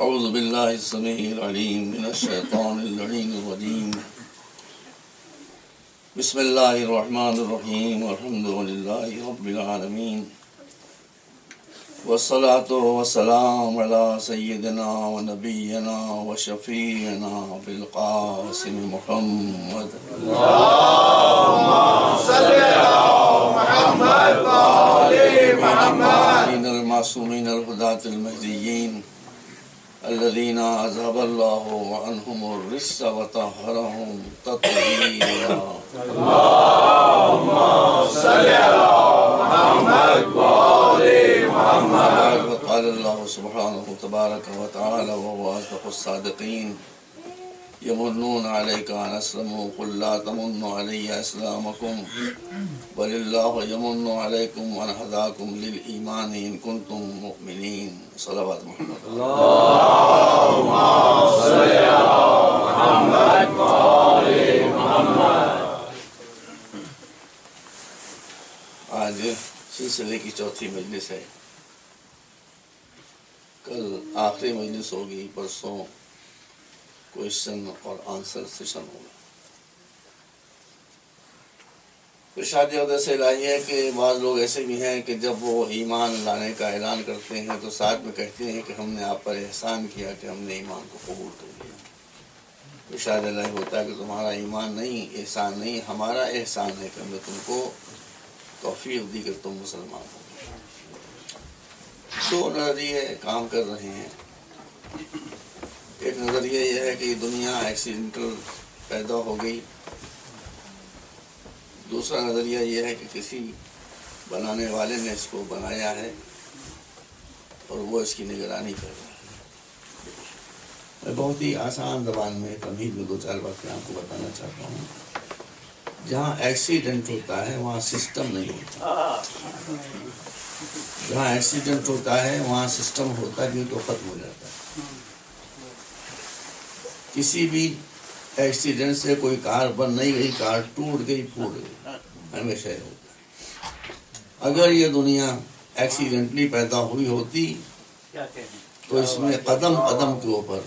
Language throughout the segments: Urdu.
أعوذ بالله السميع العليم من الشيطان اللعين الرجيم. بسم الله الرحمن الرحيم والحمد لله رب العالمين والصلاة والسلام على سيدنا ونبينا وشفيعنا بالقاسم محمد. اللهم صل على محمد وآل محمد. المعصومين الهداة المهديين الذين أذهب الله عنهم الرجس وطهرهم تطهيرا. اللهم صل على محمد وآل محمد. وقال الله سبحانه تبارك وتعالى وهو أصدق الصادقين يمنون عليك أن أسلموا قل لا تمنوا علي إسلامكم بل الله يمن عليكم أن هداكم للإيمان إن كنتم مؤمنين. صلوات محمد. اللهم صل على محمد وآل محمد. آج سلسلے کی چوتھی مجلس ہے. کل آخری مجلس ہوگی، پرسوں کوئسچن اور آنسر سیشن ہوگا. ارشاد اقدس الہی ہے کہ بعض لوگ ایسے بھی ہیں کہ جب وہ ایمان لانے کا اعلان کرتے ہیں تو ساتھ میں کہتے ہیں کہ ہم نے آپ پر احسان کیا کہ ہم نے ایمان کو قبول کر لیا. ارشاد الہی ہوتا ہے کہ تمہارا ایمان نہیں، احسان نہیں، ہمارا احسان ہے کہ ہم نے تم کو توفیق دی کہ تم مسلمان ہو. دو نظریے کام کر رہے ہیں. ایک نظریہ یہ ہے کہ یہ دنیا ایکسیڈنٹل پیدا ہو گئی. دوسرا نظریہ یہ ہے کہ کسی بنانے والے نے اس کو بنایا ہے اور وہ اس کی نگرانی کر رہا ہے. میں بہت ہی آسان زبان میں تمہید میں دو چار باتیں آپ کو بتانا چاہتا ہوں. جہاں ایکسیڈنٹ ہوتا ہے وہاں سسٹم نہیں ہوتا. جہاں ایکسیڈنٹ ہوتا ہے وہاں سسٹم ہوتا ہے تو ختم ہو جاتا ہے. کسی بھی ایکسیڈنٹ سے کوئی کار بن نہیں گئی، کار ٹوٹ گئی، پھوٹ گئی، ہمیشہ یہ ہوتا ہے. اگر یہ دنیا ایکسیڈنٹلی پیدا ہوئی ہوتی تو اس میں قدم قدم کے اوپر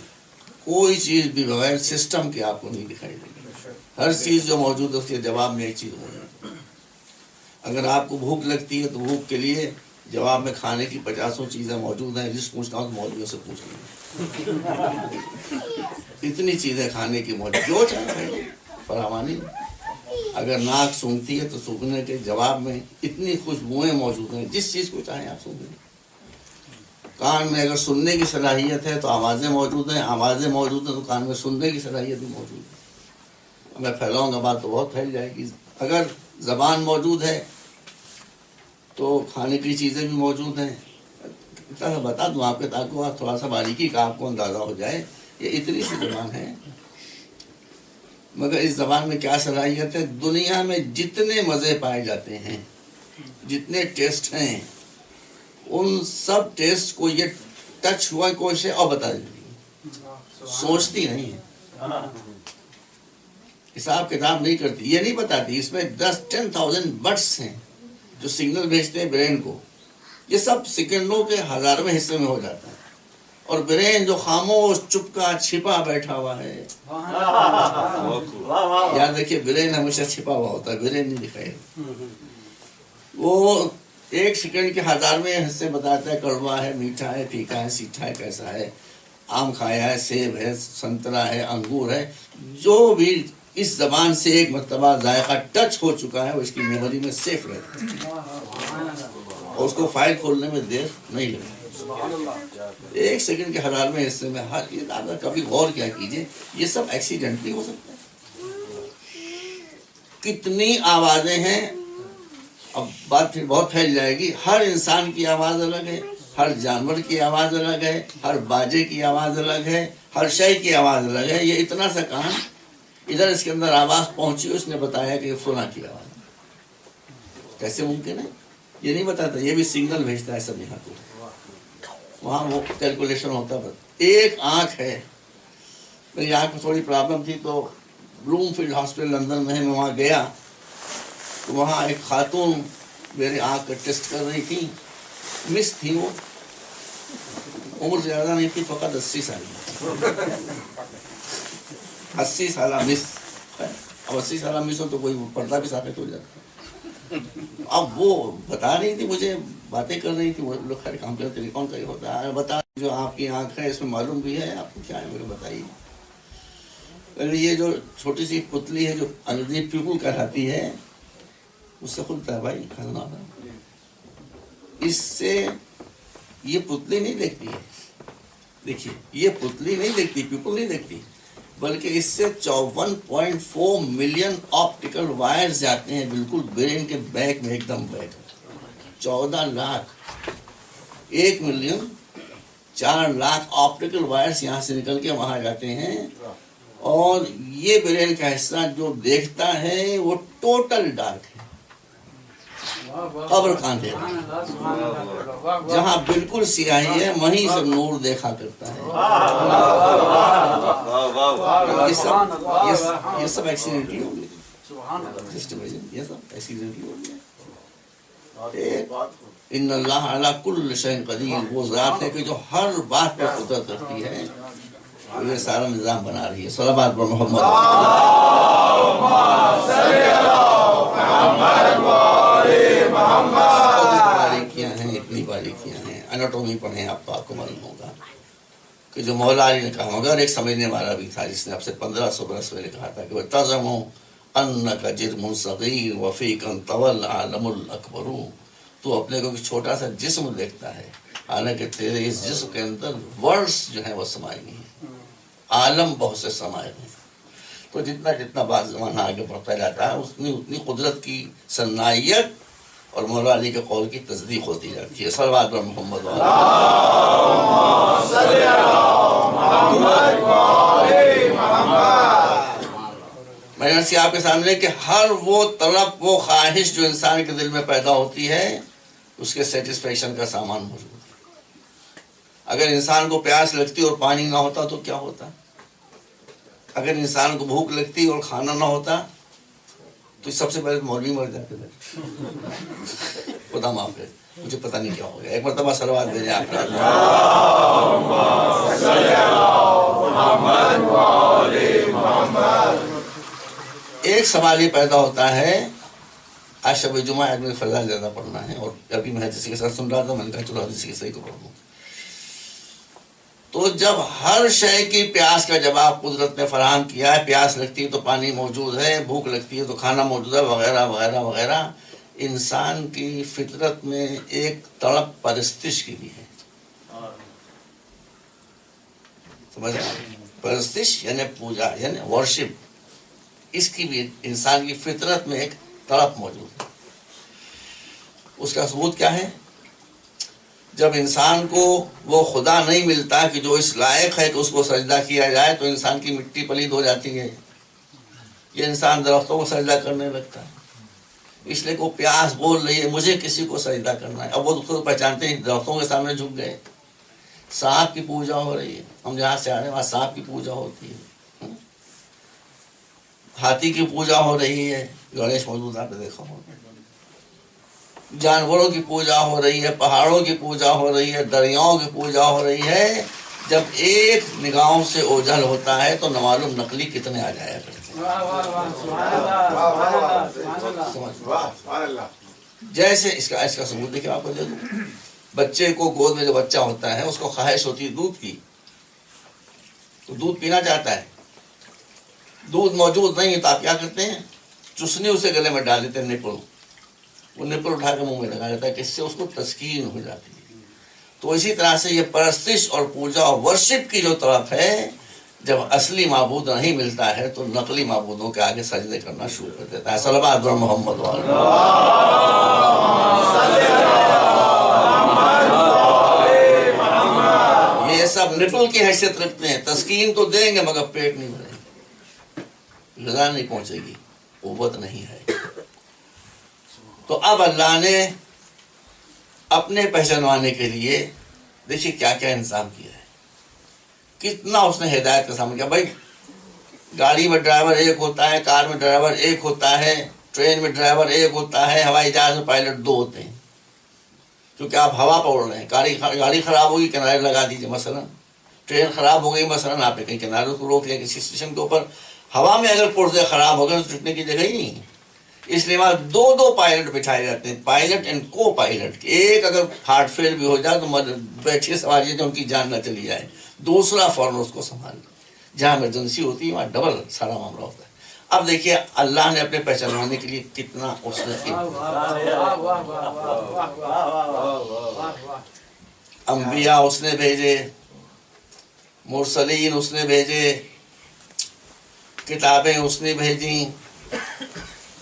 کوئی چیز بھی بغیر سسٹم کے آپ کو نہیں دکھائی دے گی. ہر چیز جو موجود ہے اس کے جواب میں ایک چیز ہوگی. اگر آپ کو بھوک لگتی ہے تو بھوک کے لیے جواب میں کھانے کی 50 چیزیں موجود ہیں. جس پوچھتا ہوں تو مولویوں سے پوچھ لیں. اتنی چیزیں کھانے کی موجود، جو چاہے فراوانی. اگر ناک سونگتی ہے تو سونگنے کے جواب میں اتنی خوشبوئیں موجود ہیں، جس چیز کو چاہیں آپ سونگیں. کان میں اگر سننے کی صلاحیت ہے تو آوازیں موجود ہیں، آوازیں موجود ہیں تو کان میں سننے کی صلاحیت بھی موجود ہے. میں پھیلاؤں گا بات تو بہت پھیل جائے گی. اگر زبان موجود ہے تو کھانے کی چیزیں بھی موجود ہیں. اتنا سا بتا دوں آپ کے تاکہ تھوڑا سا باریکی کا آپ کو اندازہ ہو جائے. یہ اتنی سی زبان ہے، مگر اس زبان میں کیا صلاحیت ہے. دنیا میں جتنے مزے پائے جاتے ہیں، جتنے ٹیسٹ ہیں، ان سب ٹیسٹ کو یہ ٹچ ہوا کوئی شے اور بتا دیتی. سوچتی نہیں ہے، حساب کتاب نہیں کرتی، یہ نہیں بتاتی. اس میں 10,000 بٹس ہیں جو سگنل بھیجتے ہیں برین کو. یہ سب سیکنڈوں کے ہزاروں حصے میں ہو جاتا ہے. اور برین جو خاموش چپکا چھپا بیٹھا ہوا ہے، یاد رکھیے برین ہمیشہ چھپا ہوا ہوتا ہے، برین نہیں دکھائے. وہ 1 سیکنڈ کے 1000ویں حصے بتاتا ہے. کڑوا ہے، میٹھا ہے، پھیکا ہے، سیٹھا ہے، کیسا ہے، آم کھایا ہے، سیب ہے، سنترا ہے، انگور ہے. جو بھی اس زبان سے ایک مرتبہ ذائقہ ٹچ ہو چکا ہے وہ اس کی میموری میں سیف رہتا ہے اور اس کو فائل کھولنے میں دیر نہیں لگتی. 1 سیکنڈ کے 1000ویں حصے میں ہر یہ کبھی غور کیا کیجئے، یہ سب ایکسیڈنٹلی ہو سکتا ہے. کتنی آوازیں ہیں. اب بات پھر بہت پھیل جائے گی. ہر انسان کی آواز الگ ہے، ہر جانور کی آواز الگ ہے، ہر باجے کی آواز الگ ہے، ہر شے کی آواز الگ ہے. یہ اتنا سا کان ادھر اس کے اندر آواز پہنچی، اس نے بتایا کہ فلاں کی آواز. کیسے ممکن ہے؟ یہ نہیں بتاتا. یہ بھی سگنل بھیجتا ہے سب یہاں کو. وہاں وہ کیلکولیشن ہوتا ہے. ایک آنکھ ہے. میری آنکھ میں تھوڑی پرابلم تھی تو بلوم فیلڈ ہاسپٹل لندن میں ہے، میں وہاں گیا تو وہاں ایک خاتون میرے آنکھ کا ٹیسٹ کر رہی تھی. مس تھی وہ. عمر زیادہ نہیں تھی، فقط 80 سال 80 سال مس. اب 80 سال مس ہو تو کوئی پردہ بھی ثابت ہو جاتا. اب وہ بتا رہی تھی مجھے، باتیں کر رہی تھی، وہ لوگ خیر کام کرتے تھے، کون کا یہ ہوتا ہے بتا، جو آپ کی آنکھ ہے اس میں معلوم بھی ہے، آپ کو کیا ہے میرے بتائیے. یہ جو چھوٹی سی پتلی ہے جو انگریزی پیپل کہلاتی ہے، اس سے کھلتا ہے بھائی کھانا. اس سے یہ پتلی نہیں دیکھتی ہے، دیکھیے یہ پتلی نہیں دیکھتی، پیپل نہیں دیکھتی، بلکہ اس سے 54.4 ملین آپٹیکل وائرز جاتے ہیں بالکل برین کے بیک میں، ایک them back. 14 lakh, 1 million 4 lakh optical wires یہاں سے نکل کے وہاں جاتے ہیں. اور یہ برین کا حصہ جو دیکھتا ہے وہ ٹوٹل ڈارک ہے، قبر کا اندھیرا. جہاں بالکل سیاہی ہے وہیں سے نور دیکھا کرتا ہے. یہ سب ایکسیڈنٹلی ہو گئے، یہ سب ایکسیڈنٹلی ہو گئے. ان اللہ علی کل شیء قدیر، وہ ذات ہے کہ جو ہر بات پر قدرت رکھتی ہے، یہ سارا نظام بنا رہی ہے. صلوات پر محمد. باریکیاں ہیں، اتنی باریکیاں ہیں. اناٹومی پڑھیں آپ تو آپ کو معلوم ہوگا کہ جو مولا علی نے کہا ہوگا، اور ایک سمجھنے والا بھی تھا جس نے اب سے 1500 برس پہلے کہا تھا کہ تزمو انک جرم صغیر وفیک طول عالم الاکبر. تو اپنے کو چھوٹا سا جسم دیکھتا ہے، حالانکہ تیرے اس جسم کے اندر ورڈز جو ہیں وہ سمائے نہیں ہیں، عالم بہت سے سمائے ہیں. تو جتنا جتنا بعض زمانہ آگے بڑھتا جاتا ہے اتنی قدرت کی صنائیت اور مولا علی کے قول کی تصدیق ہوتی جاتی ہے. صلوات پر محمد. میں نے آپ کے سامنے کہ ہر وہ طلب، وہ خواہش جو انسان کے دل میں پیدا ہوتی ہے، اس کے سیٹسفیکشن کا سامان موجود ہے. اگر انسان کو پیاس لگتی اور پانی نہ ہوتا تو کیا ہوتا؟ اگر انسان کو بھوک لگتی اور کھانا نہ ہوتا تو سب سے پہلے مولوی مر جاتے تھے. خدا معاف کرے، مجھے پتہ نہیں کیا ہو گیا. ایک مرتبہ صلوات بھیجیں آپ. ایک سوال یہ پیدا ہوتا ہے، آج شب جمعہ آدمی فضل زیادہ پڑھنا ہے، اور ابھی میں حدیث کے ساتھ سن رہا تھا، میں نے کہا چلو حدیث کے صحیح کو پڑھ لوں. تو جب ہر شے کی پیاس کا جواب قدرت نے فراہم کیا ہے، پیاس لگتی ہے تو پانی موجود ہے، بھوک لگتی ہے تو کھانا موجود ہے، وغیرہ وغیرہ وغیرہ، انسان کی فطرت میں ایک تڑپ پرستش کی بھی ہے. سمجھ رہے ہیں؟ پرستش یعنی پوجا، یعنی ورشپ، اس کی بھی انسان کی فطرت میں ایک تڑپ موجود ہے. اس کا ثبوت کیا ہے؟ جب انسان کو وہ خدا نہیں ملتا کہ جو اس لائق ہے کہ اس کو سجدہ کیا جائے، تو انسان کی مٹی پلید ہو جاتی ہے. یہ انسان درختوں کو سجدہ کرنے لگتا ہے، اس لیے کہ وہ پیاس بول رہی ہے مجھے کسی کو سجدہ کرنا ہے. اب وہ خود پہچانتے ہیں، درختوں کے سامنے جھک گئے. سانپ کی پوجا ہو رہی ہے، ہم جہاں سے آ رہے ہیں وہاں سانپ کی پوجا ہوتی ہے. ہاتھی کی پوجا ہو رہی ہے، گنیش موجود آپ نے دیکھا ہوگا. جانوروں کی پوجا ہو رہی ہے، پہاڑوں کی پوجا ہو رہی ہے، دریاؤں کی پوجا ہو رہی ہے. جب ایک نگاہوں سے اوجھل ہوتا ہے تو نمعلوم نقلی کتنے آ جایا کرتے ہیں. جیسے اس کا ثبوت دیکھیں آپ کو دے دوں. بچے کو گود میں جو بچہ ہوتا ہے اس کو خواہش ہوتی ہے دودھ کی، تو دودھ پینا چاہتا ہے. دودھ موجود نہیں ہے تو آپ کیا کرتے ہیں؟ چسنی اسے گلے میں ڈال دیتے ہیں، نپل، وہ نپل اٹھا کے منہ میں لگا دیتا ہے کہ اس سے اس کو تسکین ہو جاتی ہے. تو اسی طرح سے یہ پرستش اور پوجا اور ورشپ کی جو طرف ہے، جب اصلی معبود نہیں ملتا ہے تو نقلی معبودوں کے آگے سجدے کرنا شروع کر دیتا ہے. صلوات بر محمد. یہ سب نپل کی حیثیت رکھتے ہیں، تسکین تو دیں گے مگر پیٹ نہیں بھرے گی، غذا نہیں پہنچے گی، قوت نہیں ہے. تو اب اللہ نے اپنے پہچانوانے کے لیے دیکھیے کیا کیا انتظام کیا ہے، کتنا اس نے ہدایت کا سامنا کیا. بھائی گاڑی میں ڈرائیور ایک ہوتا ہے، کار میں ڈرائیور ایک ہوتا ہے، ٹرین میں ڈرائیور ایک ہوتا ہے، ہوائی جہاز میں پائلٹ 2 ہوتے ہیں. کیونکہ آپ ہوا پر اڑ رہے ہیں. گاڑی خراب ہوگی کنارے لگا دیجیے مثلا. ٹرین خراب ہو گئی مثلا, آپ نے کہیں کنارے کو روک لیا کسی اسٹیشن کے اوپر. ہوا میں اگر پرزے خراب ہو گئے تو ٹوٹنے کی جگہ ہی نہیں ہے. اس لیے وہاں دو پائلٹ بٹھائے جاتے ہیں, پائلٹ اینڈ کو پائلٹ. ایک اگر ہارٹ فیل بھی ہو جائے تو بیٹھے سواری ان کی جان نہ چلی جائے, دوسرا فوراً اس کو سنبھال. جہاں ایمرجنسی ہوتی ہے وہاں ڈبل سارا معاملہ ہوتا ہے. اب دیکھیے اللہ نے اپنے پہچانوانے کے لیے کتنا اس نے انبیاء اس نے بھیجے, مرسلین اس نے بھیجے, کتابیں اس نے بھیجی,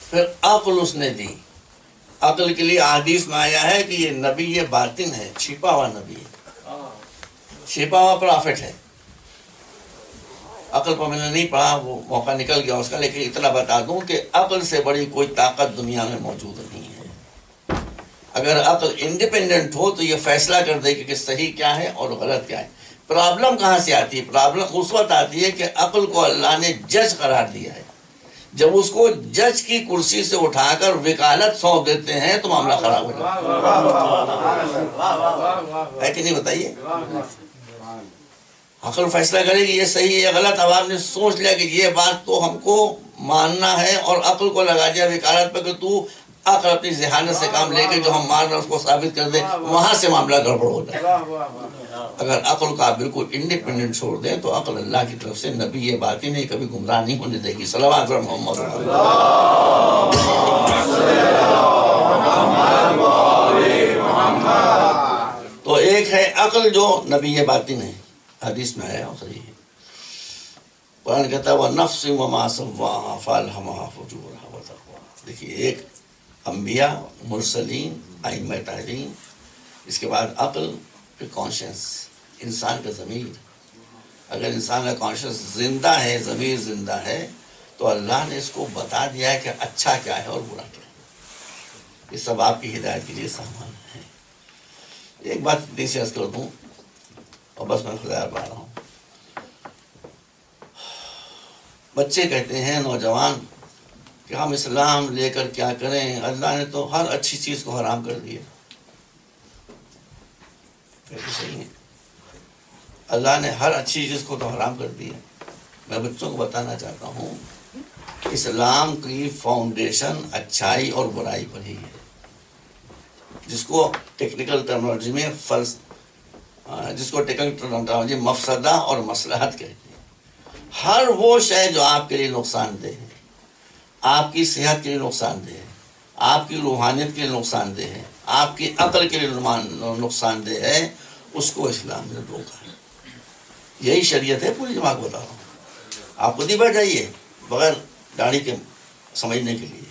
پھر عقل اس نے دی. عقل کے لیے حدیث میں آیا ہے کہ یہ نبی یہ باطن ہے, چھپا ہوا نبی ہے, چھپا ہوا پرافٹ ہے. عقل پر میں نے نہیں پڑھا, وہ موقع نکل گیا اس کا, لیکن اتنا بتا دوں کہ عقل سے بڑی کوئی طاقت دنیا میں موجود نہیں ہے. اگر عقل انڈیپینڈنٹ ہو تو یہ فیصلہ کر دے کہ صحیح کیا ہے اور غلط کیا ہے. پرابلم کہاں سے آتی ہے؟ پرابلم اس وقت آتی ہے کہ عقل کو اللہ نے جج قرار دیا ہے. جب اس کو جج کی کرسی سے اٹھا کر وکالت سونپ دیتے ہیں تو معاملہ خراب ہو جاتا ہے کہ نہیں, بتائیے. عقل فیصلہ کرے گی یہ صحیح ہے یا غلط. اب آپ نے سوچ لیا کہ یہ بات تو ہم کو ماننا ہے اور عقل کو لگا دیا وکالت پہ کہ تو عقل اپنی ذہانت سے کام لے کے جو ہم مان رہے ہیں اس کو ثابت کر دے, وہاں سے معاملہ گڑبڑ ہو جائے. اگر عقل کو آپ بالکل انڈیپینڈنٹ چھوڑ دیں تو عقل اللہ کی طرف سے نبی یہ بات ہی نہیں, کبھی گمراہ نہیں ہونے دے گی. صلوات محمد. تو ایک ہے عقل جو نبی یہ باطن ہے, حدیث میں آیا صحیح ہے. قرآن کہتا ہے وَنَفْسٍ وَمَا سَوَّاهَا فَأَلْهَمَهَا فُجُورَهَا وَتَقْوَاهَا. دیکھیے ایک انبیاء, مرسلین, ائمہ طاہرین, اس کے بعد عقل, پھر کانشنس, انسان کا ضمیر. اگر انسان کا کانشنس زندہ ہے, ضمیر زندہ ہے, تو اللہ نے اس کو بتا دیا ہے کہ اچھا کیا ہے اور برا کیا ہے. یہ سب آپ کی ہدایت کے لیے سامان ہے. ایک بات دیسی عرض کر دوں اور بس میں خدا پا رہا ہوں. بچے کہتے ہیں, نوجوان, کہ ہم اسلام لے کر کیا کریں, اللہ نے تو ہر اچھی چیز کو حرام کر دیا. صحیح ہے, اللہ نے ہر اچھی چیز کو تو حرام کر دیا. میں بچوں کو بتانا چاہتا ہوں اسلام کی فاؤنڈیشن اچھائی اور برائی پر ہی ہے, جس کو ٹیکنیکل ٹرمنالوجی میں جس کو ٹیکنیکل ٹرمنالوجی مفسدہ اور مصلحت کہتے ہیں. ہر وہ شے جو آپ کے لیے نقصان دہ ہے, آپ کی صحت کے لیے نقصان دہ ہے, آپ کی روحانیت کے لیے نقصان دہ ہے, آپ کی عقل کے لیے نقصان دہ ہے, اس کو اسلام نے روکا ہے. یہی شریعت ہے پوری, جماعت بتا رہا ہوں. آپ خود ہی بیٹھ جائیے بغیر داڑھی کے سمجھنے کے لیے.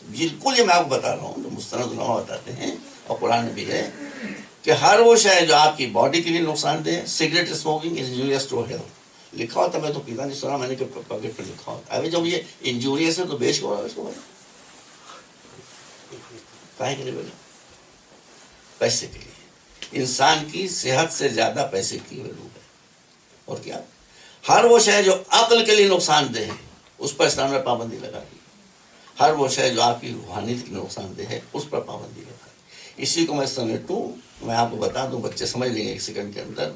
بالکل یہ میں آپ کو بتا رہا ہوں جو مستند علماء بتاتے ہیں اور قرآن میں بھی ہے کہ ہر وہ شے جو آپ کی باڈی کے لیے نقصان دہ ہے. Cigarette smoking is injurious to health لکھا ہوتا, میں تو پیتا نہیں سنا, میں نے کہ پاکٹ پہ لکھا ہوتا. ابھی جب یہ انجوریس ہے تو بیچ کو اس کو کہیں کے لیے بولے, پیسے کے لیے. انسان کی صحت سے زیادہ پیسے کی ویلو ہے. اور کیا, ہر وہ شے جو عقل کے لیے نقصان دہ ہے اس پر اسلام نے پابندی لگا دی. ہر وہ شے جو آپ کی روحانیت کی نقصان دہ ہے اس پر پابندی لگا دی. اسی کو میں سمیٹوں, میں آپ کو بتا دوں, بچے سمجھ لیں گے ایک سیکنڈ کے اندر,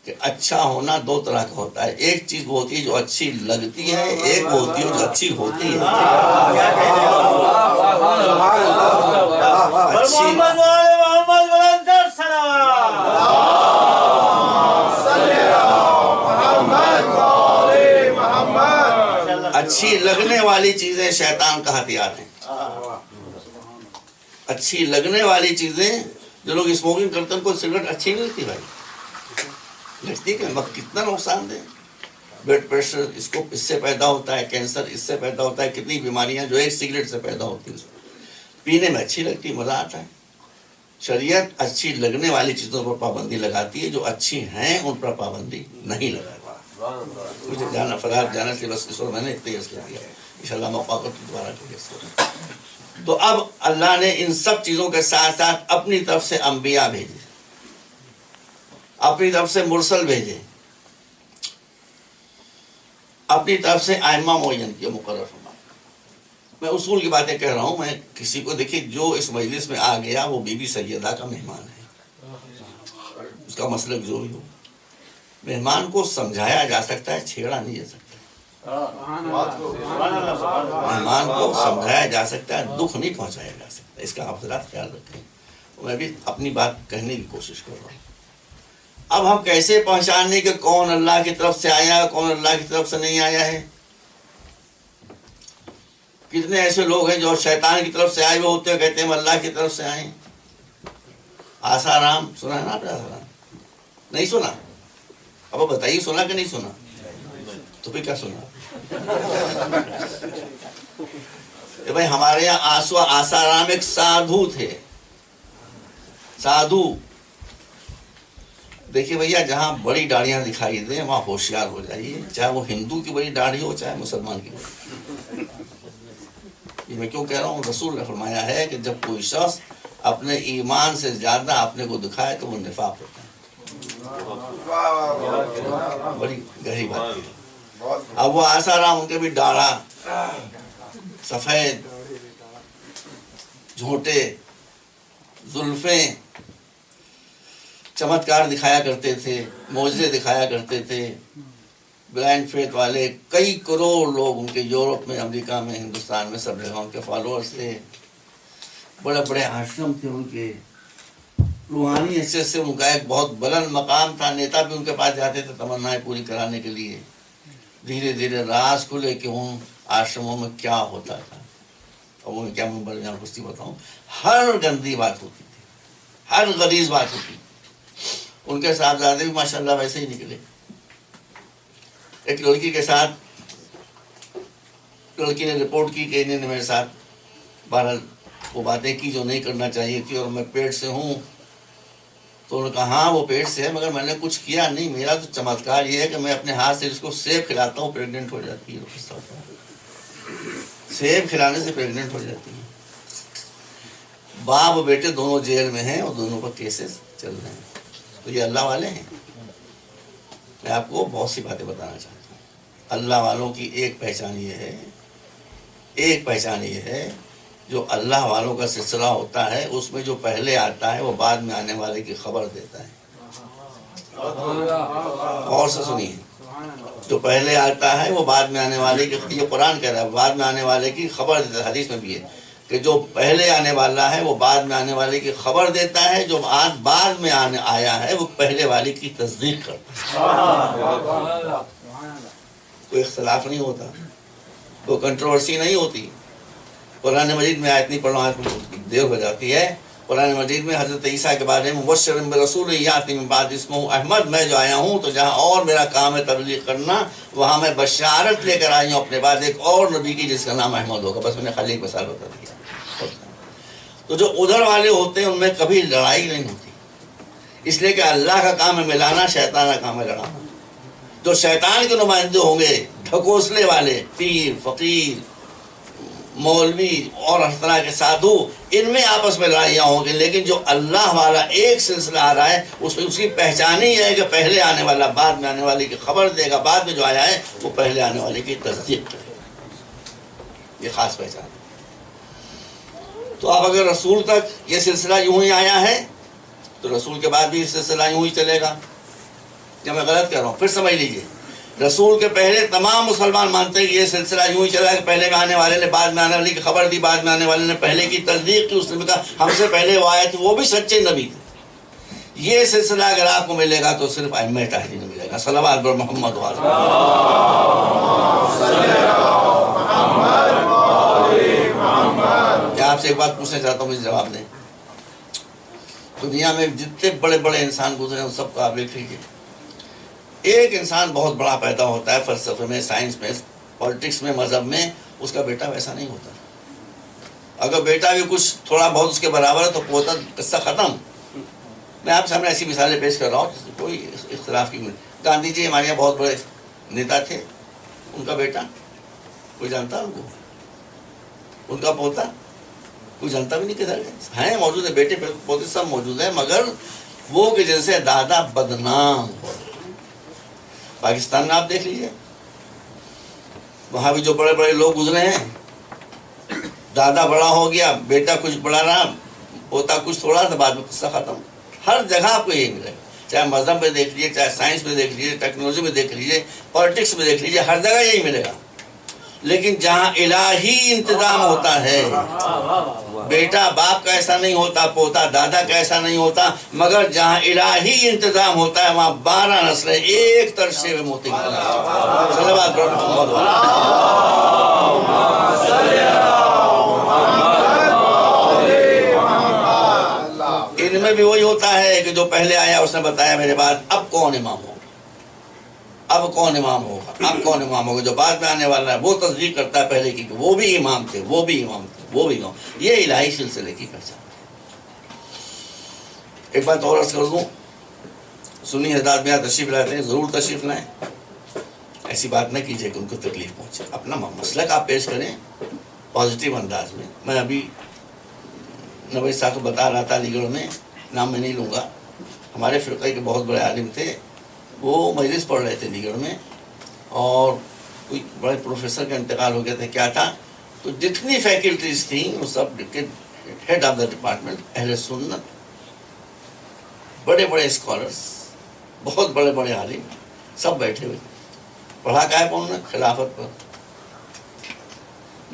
کہ اچھا ہونا دو طرح کا ہوتا ہے. ایک چیز وہ ہوتی ہے جو اچھی لگتی ہے, ایک وہ ہوتی ہے جو اچھی ہوتی ہے. اچھی لگنے والی چیزیں شیطان کا ہتھیار ہیں. اچھی لگنے والی چیزیں, جو لوگ اسموکنگ کرتے ہیں ان کو سگریٹ اچھی نہیں لگتی بھائی, لگتی کہ کتنا نقصان دے. بلڈ پریشر اس سے پیدا ہوتا ہے, کینسر اس سے پیدا ہوتا ہے, کتنی بیماریاں جو ایک سگریٹ سے پیدا ہوتی ہیں. پینے میں اچھی لگتی ہے, مزہ آتا ہے. شریعت اچھی لگنے والی چیزوں پر پابندی لگاتی ہے, جو اچھی ہیں ان پر پابندی نہیں لگاتی. مجھے جانا فراغ جانا سے بس اس وقت میں نے تیز کر دیا, انشاءاللہ موقع پر دوبارہ کر. تو اب اللہ نے ان سب چیزوں کے ساتھ ساتھ اپنی طرف سے انبیاء بھیجے, اپنی طرف سے مرسل بھیجے, اپنی طرف سے ائمہ معین کیا, مقرر فرمائے. میں اصول کی باتیں کہہ رہا ہوں. میں کسی کو دیکھیے جو اس مجلس میں آ گیا وہ بی بی سیدہ کا مہمان ہے, اس کا مسلک جو بھی ہو، مہمان کو سمجھایا جا سکتا ہے، چھیڑا نہیں جا سکتا. مہمان کو سمجھایا جا سکتا ہے، دکھ نہیں پہنچایا جا سکتا. اس کا آپ ذرا خیال رکھیں. میں بھی اپنی بات کہنے کی کوشش کر رہا ہوں. اب ہم کیسے پہچاننے کہ کون اللہ کی طرف سے آیا ہے، کون اللہ کی طرف سے نہیں آیا ہے؟ کتنے ایسے لوگ ہیں جو شیطان کی طرف سے آئے ہوئے ہوتے ہیں، کہتے ہیں ہم اللہ کی طرف سے آئے ہیں. آسارام سنا ہے نا آپ نے؟ آسارام نہیں سنا؟ اب بتائیے سنا کہ نہیں سنا؟ تو پھر کیا سنا؟ بھائی ہمارے یہاں آسارام ایک سادھو تھے. سادھو دیکھیے بھیا، جہاں بڑی داڑیاں دکھائی دیں وہاں ہوشیار ہو جائیے، چاہے وہ ہندو کی بڑی داڑھی ہو چاہے مسلمان کی بڑی. یہ میں کیوں کہہ رہا ہوں؟ رسول نے فرمایا ہے کہ جب کوئی شخص اپنے ایمان سے زیادہ اپنے کو دکھائے تو وہ نفاق ہوتا ہے. بڑی گہری بات ہے. اب وہ آسارام، ان کے بھی داڑھا، سفید جھوٹے، زلفیں، چمتکار دکھایا کرتے تھے، معجزے دکھایا کرتے تھے. بلائنڈ فیتھ والے کئی کروڑ لوگ ان کے یورپ میں، امریکہ میں، ہندوستان میں سب جگہ ان کے فالوورز تھے. بڑے بڑے آشرم تھے ان کے. روحانی حیثیت سے ان کا ایک بہت بلند مقام تھا. نیتا بھی ان کے پاس جاتے تھے تمنائیں پوری کرانے کے لیے. دھیرے دھیرے راز کھلے کہ ان آشرموں میں کیا ہوتا تھا. اور وہ کیا میں بڑی کشتی بتاؤں، ہر گندی بات ہوتی تھی، ہر غلیظ بات ہوتی. ان کے صاحبزادے بھی ماشاءاللہ ویسے ہی نکلے. ایک لڑکی کے ساتھ، لڑکی نے رپورٹ کی کہ انہوں نے میرے ساتھ بہرحال وہ باتیں کی جو نہیں کرنا چاہیے تھی، اور میں پیٹ سے ہوں. تو انہوں نے کہا ہاں وہ پیٹ سے ہے، مگر میں نے کچھ کیا نہیں. میرا تو چمتکار یہ ہے کہ میں اپنے ہاتھ سے اس کو سیب کھلاتا ہوں، پریگننٹ ہو جاتی ہے. سیب کھلانے سے پریگننٹ ہو جاتی ہے. باپ اور بیٹے دونوں جیل میں ہیں اور دونوں پر کیسز چل رہے ہیں. تو یہ اللہ والے ہیں. میں آپ کو بہت سی باتیں بتانا چاہتا ہوں. اللہ والوں کی ایک پہچان یہ ہے، ایک پہچان یہ ہے، جو اللہ والوں کا سلسلہ ہوتا ہے اس میں جو پہلے آتا ہے وہ بعد میں آنے والے کی خبر دیتا ہے. اور سے سنیے، جو پہلے آتا ہے وہ بعد میں آنے والے کی، یہ قرآن کہہ رہا ہے، بعد میں آنے والے کی خبر دیتا ہے. حدیث میں بھی ہے کہ جو پہلے آنے والا ہے وہ بعد میں آنے والے کی خبر دیتا ہے، جو آج بعد میں آیا ہے وہ پہلے والے کی تصدیق کرتا ہے. کوئی اختلاف نہیں ہوتا، کوئی کنٹروورسی نہیں ہوتی. قرآن مجید میں آیت نہیں پڑھنا، دیر ہو جاتی ہے. قرآن مجید میں حضرت عیسیٰ کے بارے میں مبشر برسول یاتی من بعد اسمہ احمد، میں جو آیا ہوں تو جہاں اور میرا کام ہے تبلیغ کرنا، وہاں میں بشارت لے کر آئی ہوں اپنے بعد ایک اور نبی کی جس کا نام احمد ہوگا. بس میں نے خالی ایک مثال بتا دیا. تو جو ادھر والے ہوتے ہیں ان میں کبھی لڑائی نہیں ہوتی، اس لیے کہ اللہ کا کام ہے ملانا، شیطان کا کام ہے لڑانا. جو شیطان کے نمائندے ہوں گے، ڈھکوسلے والے، پیر، فقیر، مولوی اور ہر طرح کے سادھو، ان میں آپس میں لڑائیاں ہوں گی. لیکن جو اللہ والا ایک سلسلہ آ رہا ہے اس میں اس کی پہچان ہی ہے کہ پہلے آنے والا بعد میں آنے والے کی خبر دے گا، بعد میں جو آیا ہے وہ پہلے آنے والے کی تصدیق کرے گا. یہ خاص پہچان ہے. تو اب اگر رسول تک یہ سلسلہ یوں ہی آیا ہے تو رسول کے بعد بھی یہ سلسلہ یوں ہی چلے گا. یا میں غلط کہہ رہا ہوں؟ پھر سمجھ لیجئے، رسول کے پہلے تمام مسلمان مانتے ہیں کہ یہ سلسلہ یوں ہی چلا کہ پہلے میں آنے والے نے بعد میں آنے والے کی خبر دی، بعد میں آنے والے نے پہلے کی تصدیق کی. اس نے کہا ہم سے پہلے وہ آئے تھے، وہ بھی سچے نبی تھے. یہ سلسلہ اگر آپ کو ملے گا تو صرف ائمہ طاہرین ملے گا. صلوات بر محمد میں آپ سے ایک بات پوچھنا چاہتا ہوں، مجھے جواب دیں. دنیا میں جتنے بڑے بڑے انسان گزرے ہیں ان سب کو آپ دیکھ لیجیے. ایک انسان بہت بڑا پیدا ہوتا ہے فلسفے میں، سائنس میں، پالیٹکس میں، مذہب میں، اس کا بیٹا ویسا نہیں ہوتا. اگر بیٹا بھی کچھ تھوڑا بہت اس کے برابر ہے تو پوتا قصہ ختم. میں آپ سامنے ایسی مثالیں پیش کر رہا ہوں جس میں کوئی اختلاف کی. گاندھی جی ہمارے یہاں بہت بڑے نیتا تھے، ان کا بیٹا کوئی جانتا ان کو؟ ان کا پوتا کوئی جانتا بھی نہیں کدھر ہیں. موجود ہے، بیٹے پوتے سب موجود ہیں، مگر وہ کہ جیسے دادا بدنام ہو. پاکستان میں آپ دیکھ لیجئے، وہاں بھی جو بڑے بڑے لوگ گزرے ہیں، دادا بڑا ہو گیا، بیٹا کچھ بڑا رہا، پوتا کچھ تھوڑا تھا، بعد میں قصہ ختم. ہر جگہ آپ کو یہی ملے گا. چاہے مذہب میں دیکھ لیجیے، چاہے سائنس میں دیکھ لیجیے، ٹیکنالوجی میں دیکھ لیجیے، پالیٹکس میں دیکھ لیجیے، ہر جگہ یہی ملے گا۔ لیکن جہاں الہی انتظام ہوتا ہے، بیٹا باپ کا ایسا نہیں ہوتا، پوتا دادا کا ایسا نہیں ہوتا، مگر جہاں الہی انتظام ہوتا ہے وہاں 12 نسلیں ایک ترشے میں موتی صلوات پڑھو محمد ان میں بھی وہی ہوتا ہے کہ جو پہلے آیا اس نے بتایا میرے بعد اب کون امام ہوگا، اب کون امام ہوگا، اب کون امام ہوگا۔ جو بعد میں آنے والا ہے وہ تصدیق کرتا ہے پہلے کی کہ وہ بھی امام تھے، وہ بھی امام تھے، وہ بھی امام۔ یہ الہی سلسلے کی پہچان ہے۔ ایک بات اور عرض کر دوں، سنی حضرات میں تشریف لاتے ہیں، ضرور تشریف لائیں، ایسی بات نہ کیجیے کہ ان کو تکلیف پہنچے، اپنا مسلک آپ پیش کریں پازیٹیو انداز میں۔ میں ابھی نوید صاحب کو بتا رہا تھا، علی گڑھ میں، نام میں نہیں لوں گا، ہمارے فرقے کے بہت بڑے عالم تھے، وہ مجلس پڑھ رہے تھے علی گڑھ میں، اور کوئی بڑے پروفیسر کا انتقال ہو گیا تھا، کیا تھا، تو جتنی فیکلٹیز تھیں وہ سب ہیڈ آف دا ڈپارٹمنٹ اہل سنت، بڑے بڑے اسکالرس، بہت بڑے بڑے عالم سب بیٹھے ہوئے۔ پڑھا کیا ہے انہوں نے؟ خلافت پر،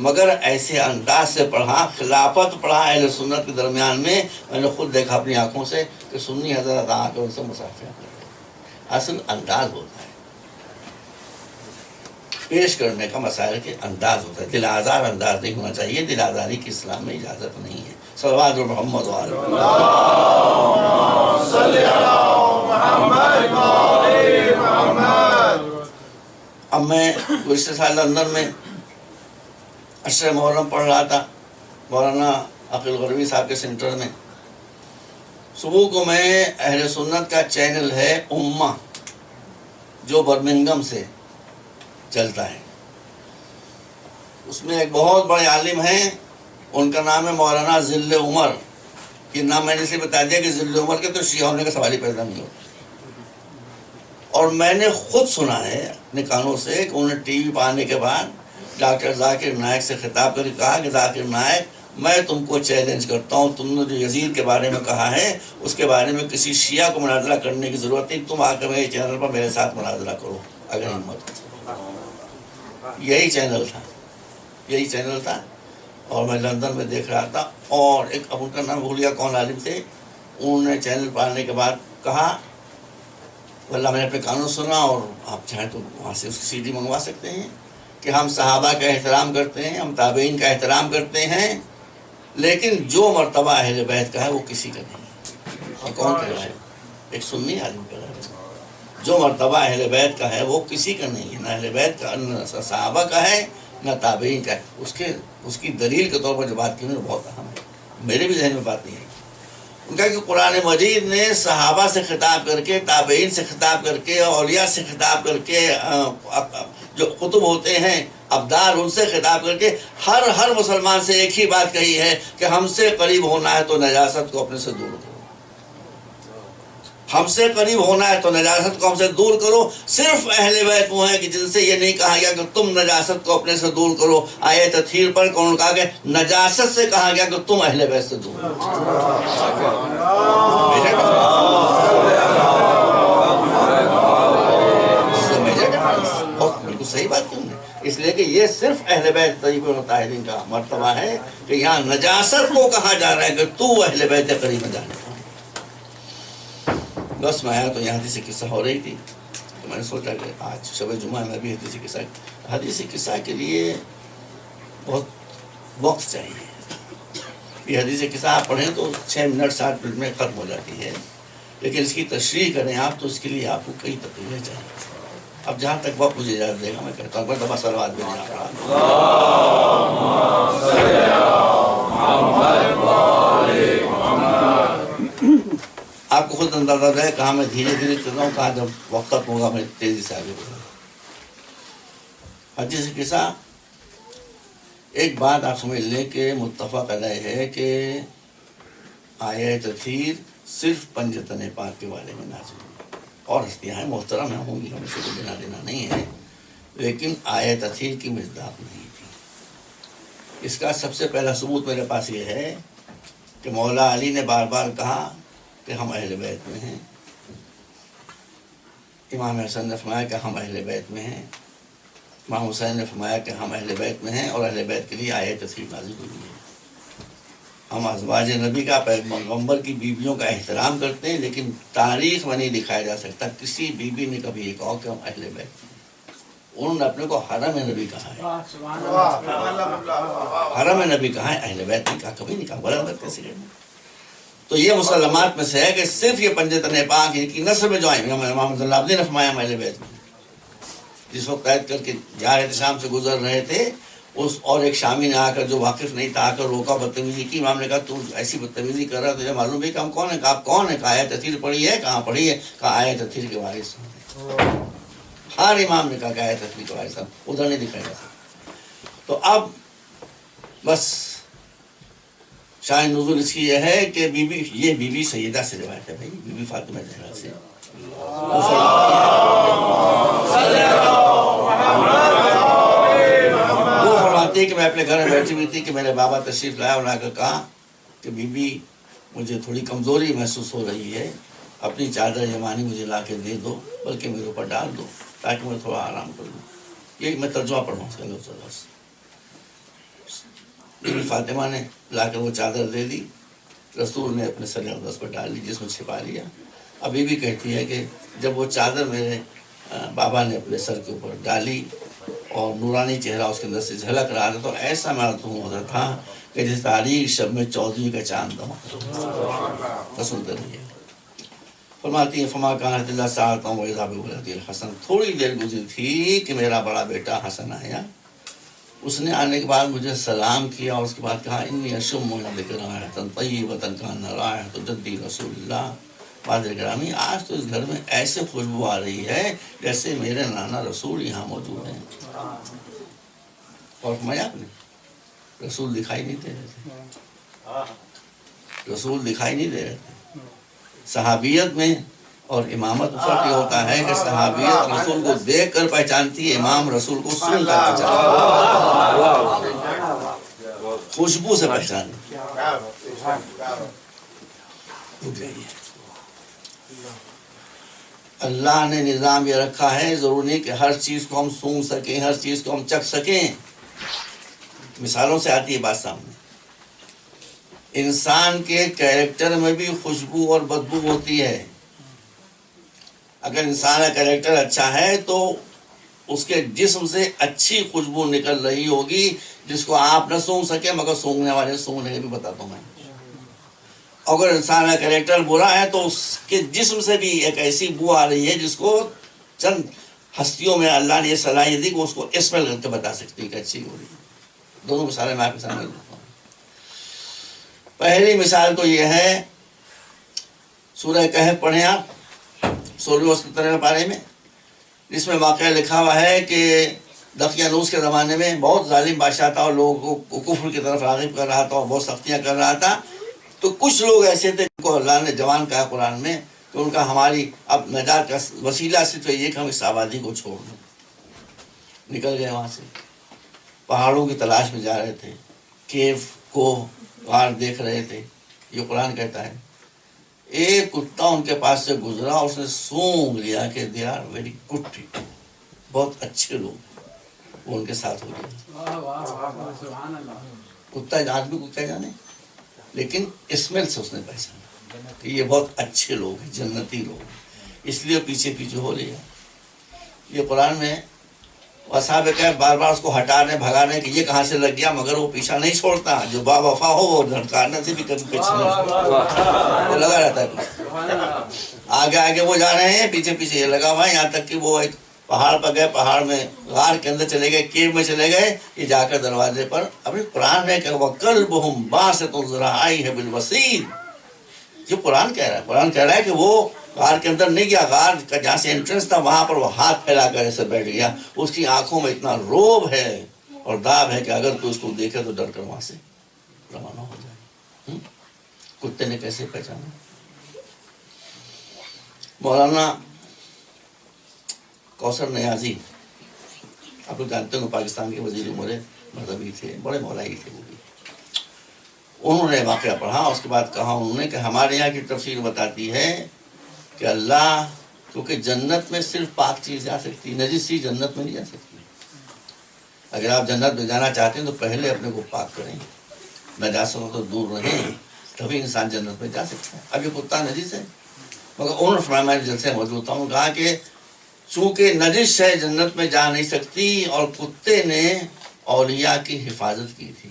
مگر ایسے انداز سے پڑھا، خلافت پڑھا اہل سنت کے درمیان میں نے خود دیکھا اپنی آنکھوں سے کہ سنی حضرات آ کے ان سے مصافحہ کر رہے ہیں۔ اصل انداز ہوتا ہے پیش کرنے کا، مسائل کے انداز ہوتا ہے، دل آزار انداز نہیں ہونا چاہیے، دل آزاری کی اسلام میں اجازت نہیں ہے۔ صلوات محمد اب میں گزشتہ سال لندن میں عشر محرم پڑھ رہا تھا مولانا عقیل غروی صاحب کے سینٹر میں۔ صبح کو میں اہل سنت کا چینل ہے امہ جو برمنگم سے چلتا ہے، اس میں ایک بہت بڑے عالم ہیں، ان کا نام ہے مولانا ذل عمر۔ یہ نام میں نے اس لیے بتا دیا کہ ذل عمر کے تو شیعہ ہونے کا سوال ہی پیدا نہیں ہوتا، اور میں نے خود سنا ہے اپنے کانوں سے کہ انہوں نے ٹی وی پہ آنے کے بعد ڈاکٹر ذاکر نائک سے خطاب کر کے کہا کہ ذاکر نائک میں تم کو چیلنج کرتا ہوں، تم نے جو یزید کے بارے میں کہا ہے اس کے بارے میں کسی شیعہ کو مناظرہ کرنے کی ضرورت نہیں، تم آ کر میرے چینل پر میرے ساتھ مناظرہ کرو اگر ہمت ہو۔ یہی چینل تھا اور میں لندن میں دیکھ رہا تھا، اور ایک اب ان کا نام بھول گیا کون عالم تھے، انہوں نے چینل پر آنے کے بعد کہا، واللہ میں نے اپنے کانوں سنا، اور آپ چاہیں تو وہاں سے اس کی سی ڈی منگوا سکتے ہیں، کہ ہم صحابہ کا احترام کرتے ہیں، ہم تابعین کا احترام کرتے ہیں، لیکن جو مرتبہ اہل بیت کا ہے وہ کسی کا نہیں ہے۔ یہ کون کہہ رہا ہے؟ ایک سنی عالم کہہ رہا ہے، جو مرتبہ اہل بیت کا ہے وہ کسی کا نہیں ہے، نہ اہل بیت کا، نہ صحابہ کا ہے، نہ تابعین کا ہے۔ اس کی دلیل کے طور پر جو بات کی انہوں نے بہت اہم ہے، میرے بھی ذہن میں بات نہیں ہے۔ ان کا کہ قرآن مجید نے صحابہ سے خطاب کر کے، تابعین سے خطاب کر کے، اولیاء سے خطاب کر کے، جو قطب ہوتے ہیں ابدال، ان سے خطاب کر کے ہر مسلمان سے ایک ہی بات کہی ہے کہ ہم سے قریب ہونا ہے تو نجاست کو اپنے سے دور کرو، ہم سے قریب ہونا ہے تو نجاست کو ہم سے دور کرو۔ صرف اہل بیت وہ ہیں کہ جن سے یہ نہیں کہا گیا کہ تم نجاست کو اپنے سے دور کرو۔ آیت تطہیر پر کون کہا گیا؟ نجاست سے کہا گیا کہ تم اہل بیت سے دور کرو۔ بالکل صحیح بات کیوں نہیں، اس لیے کہ یہ صرف اہل بیت طیبین مطہرین کا مرتبہ ہے کہ یہاں نجاست کو کہا جا رہا ہے کہ تو اہل بیت قریب میں جانے کا۔ بس میں آیا تو یہاں حدیث قصہ ہو رہی تھی، تو میں نے سوچا کہ آج شب جمعہ میں بھی حدیث قصہ کے لیے بہت وقت چاہیے۔ یہ حدیث قصہ آپ پڑھیں تو 6 منٹ 7 منٹ میں ختم ہو جاتی ہے، لیکن اس کی تشریح کریں آپ تو اس کے لیے آپ کو کئی تقریریں چاہیے۔ اب جہاں تک وقت مجھے اجازت دے گا میں کہتا ہوں دفعہ صلوات بھی نہیں آپ کو خود اندازہ ہے کہاں میں دھیرے دھیرے چل رہا ہوں، کہاں جب وقت ختم ہوگا میں تیزی سے آگے بڑھوں۔ حدیث قصہ ایک بات آپ سمجھ لیں کہ متفق علیہ ہے کہ آیت تطہیر صرف پنجتن پاک کے بارے میں نازل ہوئی، اور ہستیاں ہیں محترم ہیں، ہوں گی، ہمیں سے کوئی بنا دینا نہیں ہے، لیکن آیت تطہیر کی مصداق نہیں تھی۔ اس کا سب سے پہلا ثبوت میرے پاس یہ ہے کہ مولا علی نے بار بار کہا کہ ہم اہل بیت میں ہیں، امام حسن نے فرمایا کہ ہم اہل بیت میں ہیں، امام حسین نے فرمایا کہ ہم اہل بیت میں ہیں اور اہل بیت کے لیے آیت تشریف نازل ہوئی ہے۔ ہم ازواج نبی کا پیغمبر کی بیویوں کا احترام کرتے ہیں، لیکن تاریخ میں نہیں دکھایا جا سکتا کسی بیوی نے کبھی یہ کہا کہ ہم اہل بیت ہیں۔ انہوں نے اپنے کو حرم نبی کہا ہے، حرم نبی کہا ہے، اہل بیت نہیں کہا، کبھی نہیں کہا، غلط بات کیسے کہنا۔ تو یہ مسلمات میں سے ہے کہ صرف یہ پنجتن پاک کی نسل میں جو آئیں، امام عبداللہ عبدی نے فرمایا ہم اہل بیت میں، جس وقت قید کر کے جہاں احتشام سے گزر رہے تھے، اس اور ایک شامی نے آ کر جو واقف نہیں تھا آ کر روکا، بدتمیزی کی، امام نے کہا تو ایسی بدتمیزی کر رہا تجھے معلوم ہے کہ ہم کون ہیں؟ کہا آپ کون ہیں؟ کہا آیت تطہیر پڑھی ہے، کہاں پڑھی ہے؟ کہا آیت تطہیر کے وارث ہیں۔ ہر امام نے کہا کہ آیت تطہیر کے وارث ہیں، ادھر نہیں دکھایا جاتا۔ تو اب بس شاید نزول اس کی یہ ہے کہ بی بی سیدہ سے روایت ہے بھائی، بی بی فاطمہ زہرا سے، وہ فرماتی ہے کہ میں اپنے گھر میں بیٹھی ہوئی تھی کہ میرے بابا تشریف لایا، انہوں نے آ کر کہا کہ بی بی مجھے تھوڑی کمزوری محسوس ہو رہی ہے، اپنی چادر یمانی مجھے لا کے دے دو، بلکہ میرے اوپر ڈال دو تاکہ میں تھوڑا آرام کر لوں۔ یہ میں ترجمہ پڑھوں اس کا لفظ لفظ۔ بی بی فاطمہ نے لا کر وہ چادر دے دی، رسول نے اپنے سر اقدس پر ڈال لی، جس میں چھپا لیا۔ اب بی بی کہتی ہے کہ جب وہ چادر میرے بابا نے اپنے سر کے اوپر ڈالی اور نورانی چہرہ اس کے اندر سے جھلک رہا تھا، تو ایسا معلوم ہوتا تھا کہ جس تاریخ شب میں 14ویں کا چاند ہو۔ سنتے رہیے، فرماتی ہیں فما کانت اللہ ساعتا و اذا بولدی الحسن، تھوڑی دیر گزری تھی کہ میرا بڑا بیٹا حسن آیا، اس نے آنے کے بعد مجھے سلام کیا اور اس کے بعد کہا انی اشم عندک رائحۃ طیبۃ کان رائحۃ جدی رسول اللہ۔ فادر گرامی، آج تو اس گھر میں ایسے خوشبو آ رہی ہے جیسے میرے نانا رسول یہاں موجود ہیں۔ اور فرمایا آپ نے رسول دکھائی نہیں دے رہے تھے، رسول دکھائی نہیں دے رہے تھے۔ صحابیت میں اور امامت میں فرق یہ ہوتا ہے کہ صحابیت رسول کو دیکھ کر پہچانتی ہے، امام رسول کو سن کر پہچانتی ہے، خوشبو سے پہچانتی ہے۔ اللہ نے نظام یہ رکھا ہے، ضروری نہیں کہ ہر چیز کو ہم سونگھ سکیں، ہر چیز کو ہم چکھ سکیں۔ مثالوں سے آتی ہے بات سامنے۔ انسان کے کیریکٹر میں بھی خوشبو اور بدبو ہوتی ہے۔ اگر انسان کا کیریکٹر اچھا ہے تو اس کے جسم سے اچھی خوشبو نکل رہی ہوگی، جس کو آپ نہ سونگھ سکیں مگر سونگھنے والے سونگھنے کے بھی بتاتا ہوں میں۔ اگر انسان کا کیریکٹر برا ہے تو اس کے جسم سے بھی ایک ایسی بو آ رہی ہے جس کو چند ہستیوں میں اللہ نے یہ صلاحیت دی کہ اس کو اسمیل کر کے بتا سکتی ہے کہ اچھی ہو رہی ہے۔ دونوں مثالیں میں آپ کے سامنے دیتا ہوں۔ پہلی مثال تو یہ ہے، سورہ کہف پڑھیں آپ 16 پارے میں، جس میں واقعہ لکھا ہوا ہے کہ دقیانوس کے زمانے میں بہت ظالم بادشاہ تھا اور لوگوں کو کفر کی طرف راغب کر رہا تھا اور بہت سختیاں کر رہا تھا۔ تو کچھ لوگ ایسے تھے جن کو اللہ نے جوان کہا قرآن میں کہ ان کا ہماری اب نجات کا وسیلہ صرف یہ کہ ہم اس آبادی کو چھوڑ دیں۔ نکل گئے وہاں سے، پہاڑوں کی تلاش میں جا رہے تھے، کیف کو غار دیکھ رہے تھے۔ یہ قرآن کہتا ہے ایک کتا ان کے پاس سے گزرا، اس نے سونگھ لیا کہ they are very good people, بہت اچھے لوگ، وہ ان کے ساتھ ہو گیا۔ کتا آدمی کو کیا جانے، لیکن اسمیل سے اس نے پہچانا کہ یہ بہت اچھے لوگ ہیں، جنتی لوگ ہیں، اس لیے پیچھے پیچھے ہو لیا۔ یہ قرآن میں اصحاب کہف بار بار اس کو ہٹا رہے بھگا رہے کہ یہ کہاں سے لگ گیا، مگر وہ پیچھا نہیں چھوڑتا۔ جو با وفا ہو وہ دھڑکانے سے بھی کبھی پیچھے نہیں چھوڑتا، وہ لگا رہتا ہے پیچھے۔ آگے آگے وہ جا رہے ہیں، پیچھے پیچھے یہ لگا ہوا ہے، یہاں تک کہ وہ ایک پہاڑ پر گئے، پہاڑ میں غار کے اندر چلے گئے، کیو میں چلے گئے۔ یہ جا کر دروازے پر ابھی قرآن میں کہ وَقَلْبُهُمْ بَاسِطٌ ذِرَاعَيْهِ بِالْوَصِيدِ، یہ قرآن کہہ رہا ہے۔ قرآن کہہ رہا ہے کہ وہ غار کے اندر نہیں گیا، غار کا جہاں سے انٹرنس تھا وہاں پر وہ ہاتھ پھیلا کر ایسے بیٹھ گیا۔ اس کی آنکھوں میں اتنا روب ہے اور داغ ہے کہ اگر تو اس کو دیکھے تو ڈر کر وہاں سے روانہ ہو جائے۔ کتے نے کیسے پہچانا؟ مولانا کوثر نیازی، آپ لوگ جانتے ہیں پاکستان کے وزیر امور مذہبی تھے، بڑے مولائی تھے وہ بھی۔ انہوں نے واقعہ پڑھا، اس کے بعد کہا انہوں نے کہ ہمارے یہاں کی تفسیر بتاتی ہے کہ اللہ کیونکہ جنت میں صرف پاک چیز جا سکتی، نجس چیز جنت میں نہیں جا سکتی۔ اگر آپ جنت میں جانا چاہتے ہیں تو پہلے اپنے کو پاک کریں، نجاستوں تو دور رہیں، تبھی انسان جنت میں جا سکتا ہے۔ اب یہ کتا نجس ہے، مگر انہوں نے فرمایا، میں جلسے موجود تھا، انہوں نے کہا کہ چونکہ نجس ہے جنت میں جا نہیں سکتی، اور کتے نے اولیاء کی حفاظت کی تھی،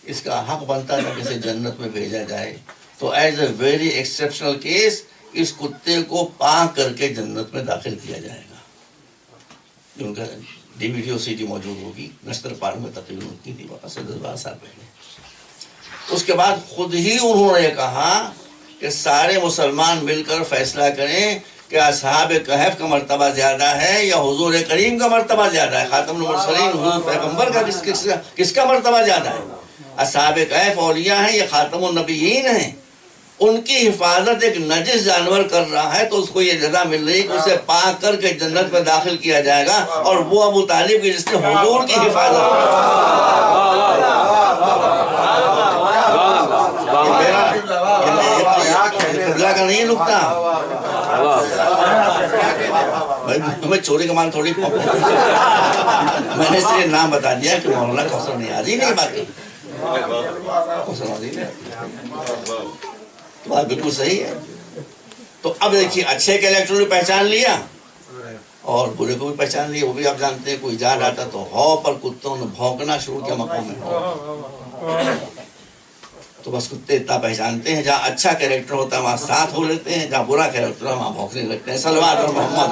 اس کا حق بنتا تھا کہ اسے جنت میں بھیجا جائے، تو as a very exceptional case اس کتے کو پاک کر کے جنت میں داخل کیا جائے گا۔ جو ان کا ڈی وی ڈی اور سی ڈی موجود ہوگی، نشتر پارک میں تقریباً ہوتی تھی، 10-12 سال پہلے۔ اس کے بعد خود ہی انہوں نے کہا کہ سارے مسلمان مل کر فیصلہ کریں کہ اصحاب کہف کا مرتبہ زیادہ ہے یا حضور کریم کا مرتبہ زیادہ ہے، خاتم المرسلین حضور پیغمبر کا کس کا مرتبہ زیادہ ہے؟ اصحاب کہف اولیاء ہیں یا خاتم النبیین ہیں؟ ان کی حفاظت ایک نجس جانور کر رہا ہے تو اس کو یہ جزا مل رہی کہ اسے پاک کر کے جنت میں داخل کیا جائے گا، اور وہ ابو طالب کی جس نے حضور کی حفاظت قبلہ کا نہیں نکتا، میں چوری کا مال تھوڑی میں نے صرف نام بتا دیا کہ مولانا کوثر نیازی نہیں باقی کوثر نیازی نہیں، تو بات بالکل صحیح ہے۔ تو اب دیکھیے اچھے کیریکٹر نے پہچان لیا اور برے کو بھی پہچان لیا، وہ بھی آپ جانتے ہیں، کوئی جا رہا تھا تو ہو پر کتوں نے بھونکنا شروع کیا مقام میں، تو بس کتے اتنا پہچانتے ہیں، جہاں اچھا کیریکٹر ہوتا ہے وہاں ساتھ ہو لیتے ہیں، جہاں برا کیریکٹر ہے وہاں بھونکنے لگتے ہیں۔ صلوات اور محمد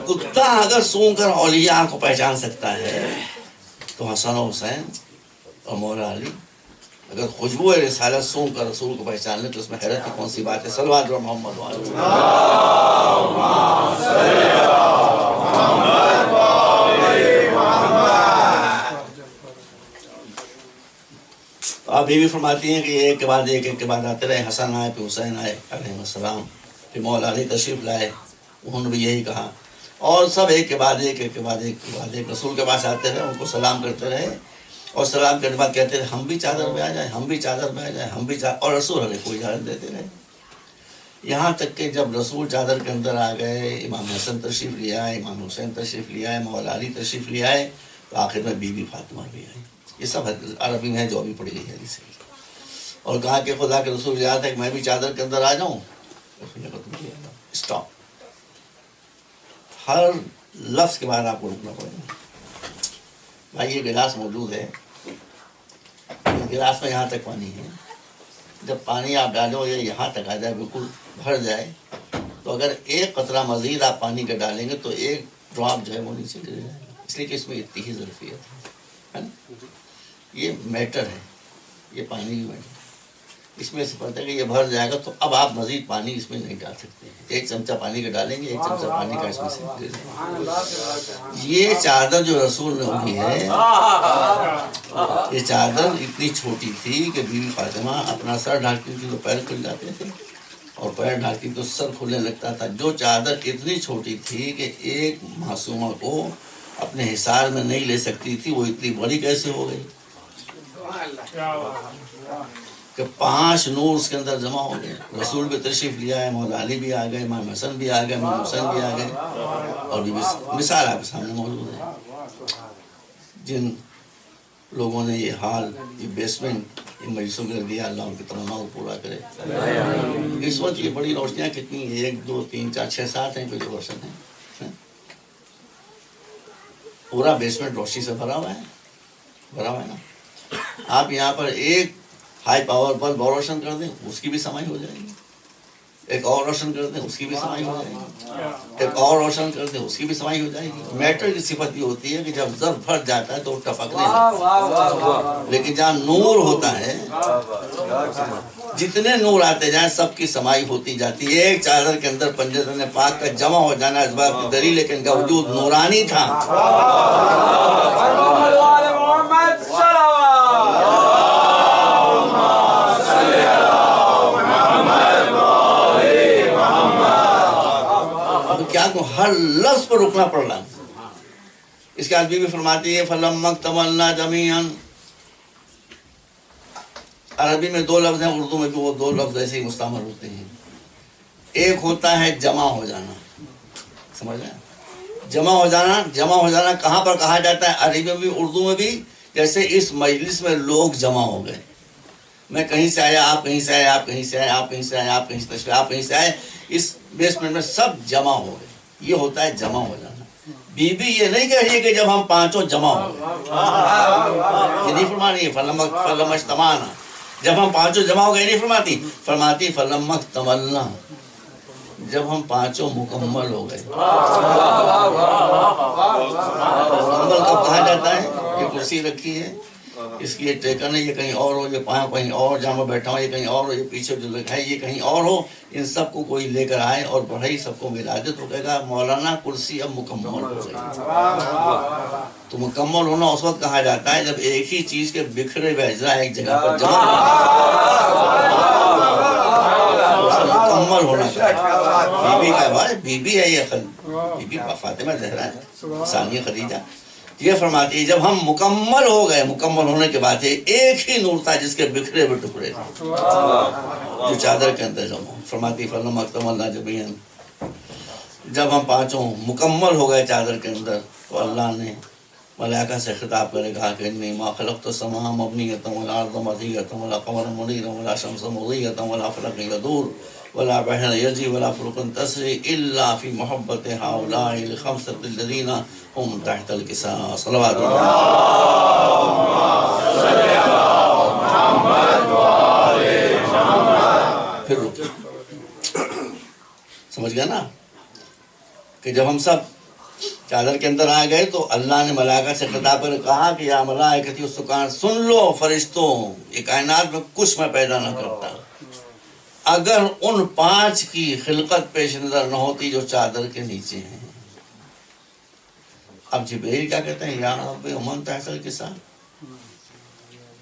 تو کتا اگر سونگ کر اولیاء کو پہچان سکتا ہے تو حسن و حسین اور مولا علی اگر خوشبو رسالت سونگ کر رسول کو پہچان لے تو اس میں حیرت کی کون سی بات ہے؟ صلوات اور محمد آپ یہ بھی فرماتی ہیں کہ ایک کے بعد ایک کے بعد آتے رہے، حسن آئے پھر حسین آئے علیہ السلام، پھر مولا علی تشریف لائے، انہوں نے بھی یہی کہا، اور سب ایک کے بعد ایک کے بعد ایک رسول کے پاس آتے رہے، ان کو سلام کرتے رہے، اور سلام کرنے کے بعد کہتے رہے ہم بھی چادر میں آ جائیں، ہم بھی چادر میں آ جائیں، ہم بھی چادر، اور رسول ہمیں کوئی اجازت دیتے رہے، یہاں تک کہ جب رسول چادر کے اندر آ گئے، امام حسن تشریف لے آئے، امام حسین تشریف لے آئے، مولا علی تشریف لے آئے، تو آخر میں بی بی فاطمہ بھی آئی۔ یہ سب عربی میں ہے جو ابھی پڑھی گئی ہے حدیث، اور کہا کہ خدا کے رسول اجازت ہے کہ میں بھی چادر کے اندر آ جاؤں، اسٹاپ، ہر لفظ کے بعد آپ کو رکنا پڑے گا۔ بھائی یہ گلاس موجود ہے، گلاس میں یہاں تک پانی ہے، جب پانی آپ ڈالو یہ یہاں تک آ جائے، بالکل بھر جائے، تو اگر ایک قطرہ مزید آپ پانی کا ڈالیں گے تو ایک ڈراپ جو ہے وہ نیچے گر جائے گا، اس لیے کہ اس میں اتنی ہی ظرفیت ہے نا، یہ میٹر ہے، یہ پانی بھی میٹر، اس میں سے پتہ ہے کہ یہ بھر جائے گا تو اب آپ مزید پانی اس میں نہیں ڈال سکتے، ایک چمچہ پانی کا ڈالیں گے، ایک چمچہ پانی کا اس میں سے گر جائے گا۔ یہ چادر جو رسول نے ہوئی ہے، یہ چادر اتنی چھوٹی تھی کہ بی بی فاطمہ اپنا سر ڈھانکتی تھی تو پیر کھل جاتے تھے، اور پیر ڈھانکتی تو سر کھلنے لگتا تھا۔ جو چادر اتنی چھوٹی تھی کہ ایک معصومہ کو اپنے حصار میں نہیں لے سکتی تھی، وہ اتنی بڑی کیسے ہو گئی کہ 5 نور اس کے اندر جمع ہو گئے، رسول بھی تشریف لیا ہے، مولا علی بھی آ گئے، امام حسن بھی آ گئے، امام حسین بھی آ گئے، اور بھی مثال آپ کے سامنے موجود ہے۔ جن لوگوں نے یہ حال، یہ بیسمنٹ ان مجلسوں کے دیا، اللہ ان کی تمنا کو پورا کرے۔ اس وقت یہ بڑی روشنیاں کتنی ہیں، 1 2 3 4 6 7 ہیں، کوئی روشن ہے، پورا بیسمنٹ روشنی سے بھرا ہوا ہے نا۔ آپ یہاں پر ایک ہائی پاور بلب اور روشن کر دیں، اس کی بھی سمائی ہو جائے گی، ایک اور روشن کر دیں، اس کی بھی سمائی ہو جائے گی، ایک اور روشن کر دیں، اس کی بھی سمائی ہو جائے گی۔ میٹر کی صفت یہ ہوتی ہے کہ جب ظرف بھر جاتا ہے تو وہ ٹپکنے لگتا ہے، لیکن جہاں نور ہوتا ہے، جتنے نور آتے جائیں سب کی سمائی ہوتی جاتی ہے۔ ایک چادر کے اندر پنجتن پاک کا جمع ہو جانا اس بات کی دلیل ہے کہ ان کا وجود نورانی تھا۔ کیا کو ہر لفظ پر رکنا پڑ رہا۔ اس کے بعد بی بی فرماتی ہے فَلَمَّا اكْتَمَلْنَا جَمِيعًا، عربی میں 2 لفظ ہیں، اردو میں بھی وہ 2 لفظ ایسے ہی مستعمل ہوتے ہیں. ایک ہوتا ہے جمع ہو جانا، سمجھ رہے ہیں؟ جمع ہو جانا کہاں پر کہا جاتا ہے؟ عربی میں بھی اردو میں بھی. جیسے اس مجلس میں لوگ جمع ہو گئے، میں کہیں سے آیا، آپ کہیں سے آئے، آپ کہیں سے آئے، آپ کہیں سے آئے، آپ کہیں سے تشریف، آپ کہیں سے آئے، اس بیسمنٹ میں سب جمع ہو گئے. یہ ہوتا ہے جمع ہو جانا. بی بی یہ نہیں کہہ رہی ہے کہ جب ہم پانچوں جمع ہو گئے، یہ نہیں فرما رہی ہے فلما اجتمعنا، جب ہم پانچوں جمع ہو گئے نہیں فرماتی، فرماتی فلما اکتملنا، جب ہم پانچوں مکمل ہو گئے. مکمل کب کہا جاتا ہے؟ یہ کرسی رکھی ہے، اس کی یہ ٹیکن ہے، یہ کہیں اور ہو، یہ پاؤں کہیں اور، جہاں میں بیٹھا ہوں یہ کہیں اور ہو، یہ پیچھے جو لکھا ہے یہ کہیں اور ہو، ان سب کو کوئی لے کر آئے اور بڑھائی سب کو ملا دے تو کہے گا مولانا کرسی اب مکمل ہو گئی. تو مکمل ہونا اس وقت کہا جاتا ہے جب ایک ہی چیز کے بکھرے ہوئے اجزاء ایک جگہ پر جمع مکمل ہونا چاہیے. بی بی کا بھائی بی بی ہے، یہ بی بی فاطمہ زہرا ہے، ثانیہ خدیجہ. یہ فرماتی ہے جب ہم مکمل ہو گئے، مکمل ہونے کے بعد ایک ہی نور تھا جس کے بکھرے ہوئے ٹکڑے تھے جو چادر کے اندر جمع. فرماتی فلما اکتملنا جميعا، جب ہم پانچوں مکمل ہو گئے چادر کے اندر تو اللہ نے ملائکہ سے خطاب کرے گا کہ انی ما خلقت السماء مبنیۃ والارض مطیۃ ولا قمر منیر ولا شمس مضیۃ ولا فلک یدور ولا بحر یجری ولا فلک تسری الا فی محبت هؤلاء الخمسۃ الذین هم تحت الکساء. صلوات اللہ. پھر سمجھ گیا نا کہ جب ہم سب چادر کے اندر آ گئے تو اللہ نے ملائکہ سے خطاب کر کہا کہ یا ملائکتی السکان، سن لو فرشتوں، یہ کائنات میں کچھ میں پیدا نہ کرتا اگر ان 5 کی خلقت پیش نظر نہ ہوتی جو چادر کے نیچے ہیں. اب جبریل کیا کہتے ہیں؟ یا رب ومن تحت الکساء،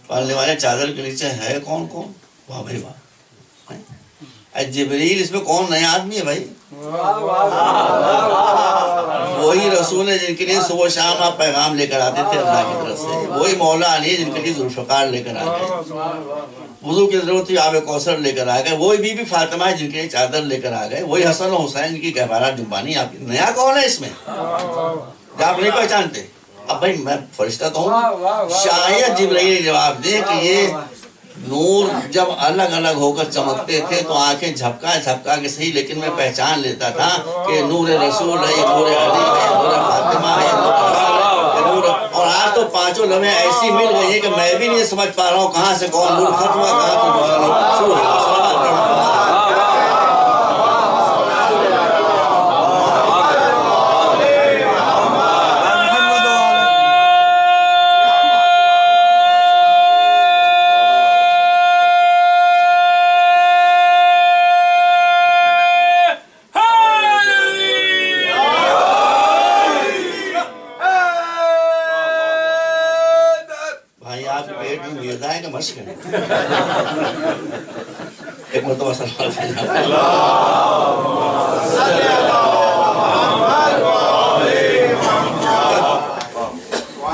پالنے والے چادر کے نیچے ہے کون کون؟ واہ بھائی واہ. جبریل اس میں کون نیا آدمی ہے بھائی؟ وہی رسول ہے جن کے لیے صبح شام آپ پیغام لے کر آتے تھے اللہ کی طرف سے. وہی مولا علی جن کے لیے ذوالفقار لے کر آ گئے، وضو کی ضرورت تھی آب کوثر لے کر آ گئے. وہی بی بی فاطمہ ہے جن کے لیے چادر لے کر آ گئے. وہی حسن و حسین کی گہوارہ جنبانی. آپ نیا کون ہے اس میں جو آپ نہیں پہچانتے؟ اب بھائی میں فرشتہ تو ہوں، شاید جبرائیل جواب دے کہ یہ نور جب الگ الگ ہو کر چمکتے تھے تو آنکھیں جھپکا کے صحیح، لیکن میں پہچان لیتا تھا کہ نور رسول ہے، یہ نور علی ہے، نور فاطمہ ہے، نور حسن ہے، نور. اور آج تو پانچوں لمحے ایسی مل گئی ہے کہ میں بھی نہیں سمجھ پا رہا ہوں کہاں سے کون نور ختم ہوا، کہاں سے دوسرا شروع ہوا. ایک مرتبہ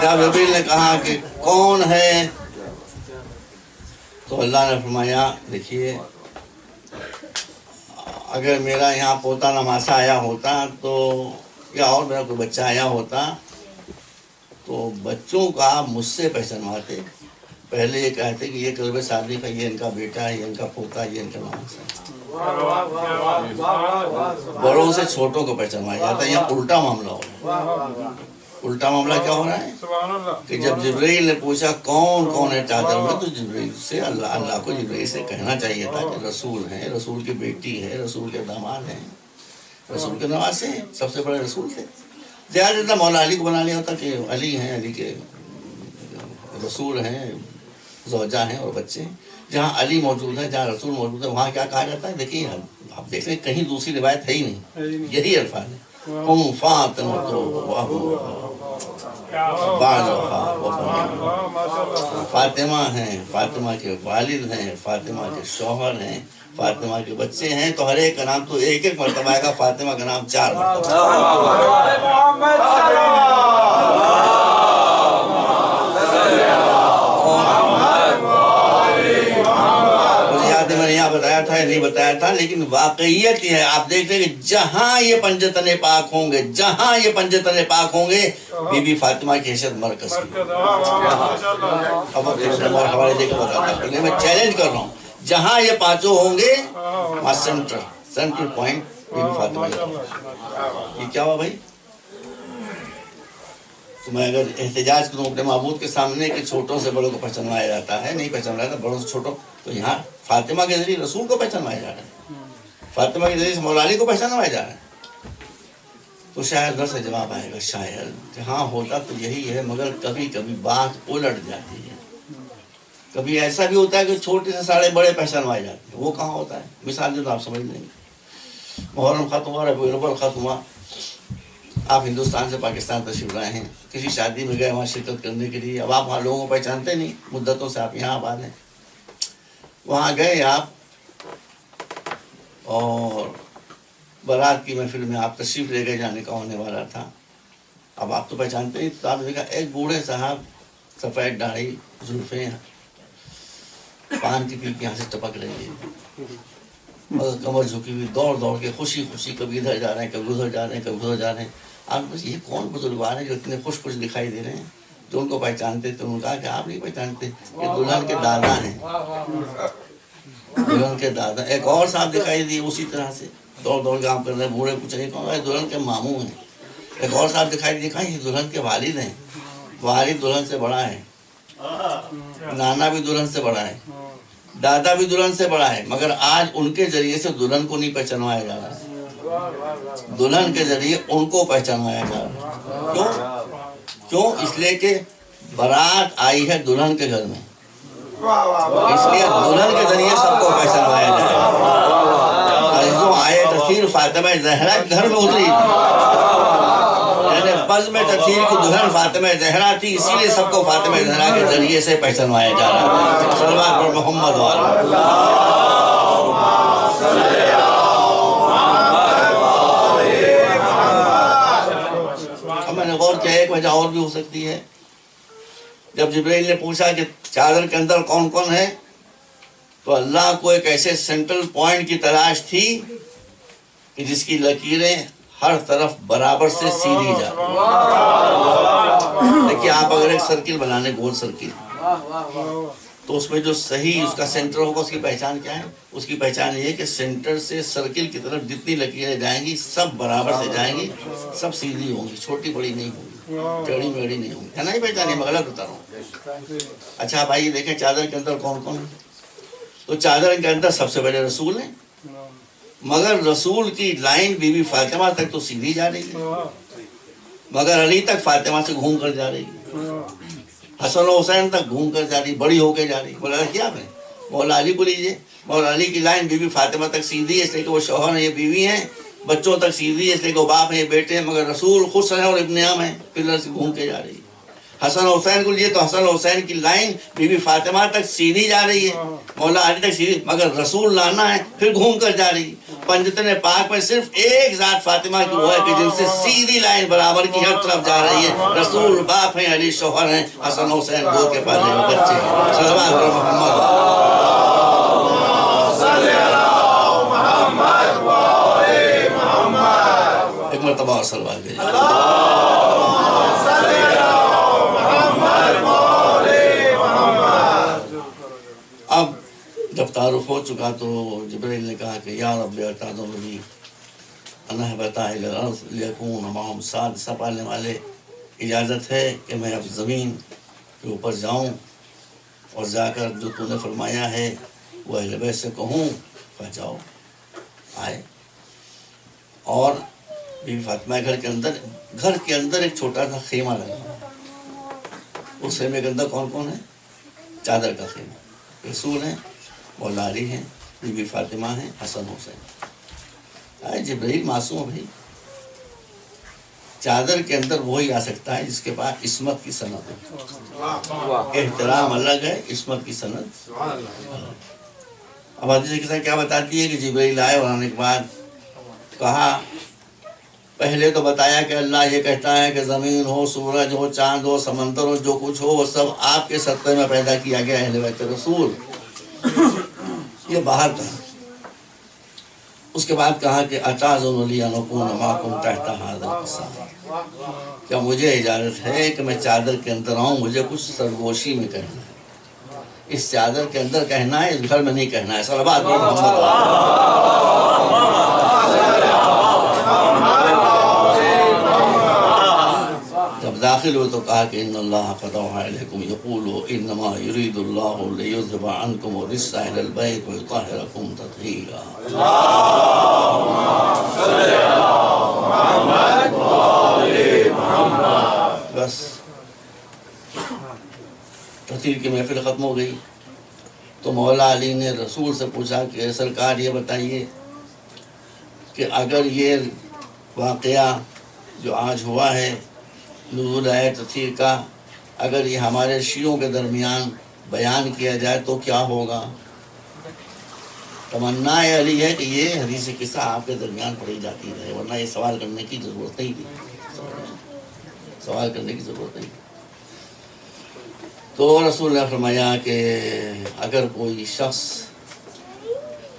جب جبریل نے کہا کہ کون ہے تو اللہ نے فرمایا دیکھیے اگر میرا یہاں پوتا نماسا آیا ہوتا تو یا اور میرا کوئی بچہ آیا ہوتا تو بچوں کا مجھ سے پہچانواتے. پہلے یہ کہتے کہ یہ کلب صادق ہے، یہ ان کا بیٹا ہے، یہ ان کا پوتا ہے، یہ ان کا نماسا ہے. بڑوں سے چھوٹوں کو پہچانوایا جاتا ہے. یہ الٹا معاملہ ہو رہا ہے. الٹا معاملہ کیا ہو رہا ہے کہ جب جبرائیل نے پوچھا کون کون ہے چادر میں تو جبرائیل سے اللہ کو جبرائیل سے کہنا چاہیے تھا کہ رسول ہیں، رسول کی بیٹی ہے، رسول کے داماد ہیں، رسول کے نواسے ہیں، سب سے بڑے رسول تھے. زیادہ مولا علی کو بنا لیا ہوتا کہ علی ہیں، علی کے رسول ہیں، زوجہ ہیں اور بچے ہیں. جہاں علی موجود ہے، جہاں رسول موجود ہے، وہاں کیا کہا جاتا ہے؟ دیکھیے آپ دیکھ رہے ہیں کہیں دوسری روایت ہے ہی نہیں، یہی الفاظ ہے. ہم فاطمہ فاطمہ ہیں، فاطمہ کے والد ہیں، فاطمہ کے شوہر ہیں، فاطمہ کے بچے ہیں. تو ہر ایک کا نام تو ایک ایک مرتبہ آئے گا، فاطمہ کا نام 4 مرتبہ. نہیں بتایا تھا، لیکن واقعیت یہ ہے، آپ دیکھ رہے ہیں کہ جہاں یہ پنجتن پاک ہوں گے، جہاں یہ پنجتن پاک ہوں گے، بی بی فاطمہ کی حیثیت مرکز کی۔ اب اور حوالے دے کے بتاتا ہوں، میں چیلنج کر رہا ہوں، جہاں یہ پانچوں ہوں گے وہاں سینٹرل پوائنٹ بی بی فاطمہ کا۔ یہ کیا ہوا بھائی؟ تو میں اگر احتجاج کروں اپنے معبود کے سامنے کہ چھوٹوں سے بڑوں کو پہچانوایا جاتا ہے، نہیں پہچانوایا جاتا، بڑوں سے چھوٹوں، تو یہاں فاطمہ کے ذریعے رسول کو پہچانوایا جا رہا ہے، فاطمہ کے ذریعے سے مولا علی کو پہچانوایا جا رہا ہے۔ تو شاید در سے جواب آئے گا، شاید کہ ہاں ہوتا تو یہی ہے، مگر کبھی کبھی بات الٹ جاتی ہے۔ کبھی ایسا بھی ہوتا ہے کہ چھوٹے سے سارے بڑے پہچانوائے جاتے ہیں، وہ کہاں ہوتا ہے؟ مثال جو تو آپ سمجھ لیں گے، محرم ختم ہوا، ربیع الاول ختم ہوا، آپ ہندوستان سے پاکستان تشریف لائے ہیں، کسی شادی میں گئے وہاں شرکت کرنے کے لیے، اب آپ وہاں لوگوں کو پہچانتے نہیں، مدتوں سے آپ یہاں آباد ہیں، وہاں گئے آپ اور بارات کی محفل میں آپ تشریف لے گئے، جانے کا ہونے والا تھا، اب آپ تو پہچانتے نہیں، تو آپ نے کہا ایک بوڑھے صاحب، سفید داڑھی، زلفیں، پان کی پیپ یہاں سے ٹپک رہی ہے، اور کمر جھکی ہوئی، دوڑ دوڑ کے خوشی خوشی کبھی ادھر جا رہے ہیں، کبھی ادھر جا رہے ہیں، کبھی ادھر جا رہے ہیں۔ آپ بس یہ کون بزرگوار ہیں جو اتنے خوش خوش دکھائی دے رہے ہیں؟ جو ان کو پہچانتے تھے، انہوں نے کہا کہ آپ نہیں پہچانتے، یہ دلہن کے دادا ہیں، دلہن کے دادا۔ ایک اور صاحب دکھائی دیے اسی طرح سے، دوڑ دوڑ کے آپ کر رہے ہیں، بوڑھے پوچھ رہے کون ہے؟ دلہن کے ماموں ہیں۔ ایک اور صاحب دکھائی دیا، یہ دلہن کے والد ہیں، والد دلہن سے بڑا ہے، نانا بھی دلہن سے بڑا ہے، دادا بھی دلہن سے بڑا ہے، مگر آج ان کے ذریعے سے دلہن کو نہیں پہچانوایا جا رہا ہے، دلہن کے ذریعے ان کو پہچانوایا جا رہا ہے۔ کیوں؟ اس لیے کہ بارات آئی ہے دلہن کے گھر میں، اس لیے دلہن کے ذریعے سب کو پہچانوایا جائے گا۔ عزیزوں، آئے تطہیر فاطمہ زہرا کے گھر میں اتری یعنی بزم تطہیر کی دلہن فاطمہ زہرا تھی، اسی لیے سب کو فاطمہ زہرا کے ذریعے سے پہچانوایا جا رہا ہے۔ صلوات پر محمد اب میں نے غور کیا، ایک وجہ اور بھی ہو سکتی ہے، جب جبرائیل نے پوچھا کہ چادر کے اندر کون کون ہے، تو اللہ کو ایک ایسے سینٹرل پوائنٹ کی تلاش تھی کہ جس کی لکیریں ہر طرف برابر سے سیدھی جا رہی۔ دیکھیے آپ اگر ایک سرکل بنانے، گول سرکل، تو اس میں جو صحیح اس کا سینٹر ہوگا، اس کی پہچان کیا ہے؟ اس کی پہچان یہ ہے کہ سینٹر سے سرکل کی طرف جتنی لکیریں جائیں گی سب برابر سے جائیں گی، سب سیدھی ہوں گی، چھوٹی بڑی نہیں ہوں گی، ٹیڑھی میڑھی نہیں ہوں گی، ہے نا؟ یہ پہچان ہے، میں غلط بتا رہا ہوں؟ اچھا اب آئیے دیکھیں چادر کے اندر کون کون ہے۔ تو چادر کے اندر سب سے پہلے رسول ہیں، مگر رسول کی لائن بی بی فاطمہ تک تو سیدھی جا رہی ہے، مگر علی تک فاطمہ سے گھوم کر جا رہی ہے، حسن و حسین تک گھوم کر جا رہی، بڑی ہو کے جا رہی۔ مولا کیا ہے؟ مولا علی کو لیجیے، مولا علی کی لائن بی بی فاطمہ تک سیدھی ہے، اس لیے کہ وہ شوہر ہیں، یہ بیوی ہیں، بچوں تک سیدھی ہے، اس لیے کہ وہ باپ ہیں، یہ بیٹے ہیں، مگر رسول خود ہیں اور ابن عم ہیں، پلر سے گھوم کے جا رہی ہے۔ حسن و حسین کو لیجیے تو حسن و حسین کی لائن بی بی فاطمہ تک سیدھی جا رہی ہے، مولا علی تک سیدھی، مگر رسول لانا ہے پھر گھوم کر جا رہی ہے۔ پنجتن پاک میں صرف ایک ذات فاطمہ کی وہ ہے کہ جن سے سیدھی لائن برابر کی ہر طرف جا رہی ہے، رسول باپ ہیں، علی شوہر ہیں، حسن و حسین گو کے پالے ہوئے بچے ہیں۔ صلوات پر محمد۔ ایک مرتبہ اور صلوات بھیجیں۔ اب جب تعارف ہو چکا تو جبرائیل نے کہا کہ یا رب ارتاض لی انا بتا الارض لیکون معهم سادسہ، پالنے والے اجازت ہے کہ میں اب زمین کے اوپر جاؤں اور جا کر جو تو نے فرمایا ہے وہ اہل بیت سے کہوں، جاؤ۔ آئے اور بی بی فاطمہ گھر کے اندر ایک چھوٹا سا خیمہ لگا، اس خیمے کے اندر کون کون ہے؟ چادر کا خیمہ، رسول ہیں، مولا علی ہیں، بی بی فاطمہ ہیں، حسن حسین۔ جبرائیل معصوم ہے بھائی، چادر کے اندر وہی آ سکتا ہے جس کے پاس عصمت کی سند ہو۔ احترام الگ ہے، عصمت کی سند۔ اب حدیث کے ساتھ کیا بتاتی ہے کہ جبرائیل آئے اور آنے کے بعد کہا، پہلے تو بتایا کہ اللہ یہ کہتا ہے کہ زمین ہو، سورج ہو، چاند ہو، سمندر ہو، جو کچھ ہو وہ سب آپ کے صدقے میں پیدا کیا گیا، اہل بیت رسول۔ یہ باہر کا، اس کے بعد کہا کہ اتعظون لی ان اکون معکم تحت ھذا القصام، کیا مجھے اجازت ہے کہ میں چادر کے اندر آؤں؟ مجھے کچھ سرگوشی میں کہنا ہے، اس چادر کے اندر کہنا ہے، اس گھر میں نہیں کہنا ہے۔ صلوات محمد۔ جب داخل ہوئے تو کہا کہ ان اللہ قد اوحی الیکم یقول انما یرید اللہ لیذهب عنکم الرجس اہل البیت ویطہرکم تطہیرا۔ بس تطہیر کی محفل ختم ہو گئی تو مولا علی نے رسول سے پوچھا کہ سرکار یہ بتائیے کہ اگر یہ واقعہ جو آج ہوا ہے نزول آیت تطہیر کا، اگر یہ ہمارے شیعوں کے درمیان بیان کیا جائے تو کیا ہوگا؟ تمنا علی ہے کہ یہ حدیث قصہ آپ کے درمیان پڑھی جاتی رہے، ورنہ یہ سوال کرنے کی ضرورت نہیں تھی، سوال کرنے کی ضرورت نہیں تھی۔ تو رسول نے فرمایا کہ اگر کوئی شخص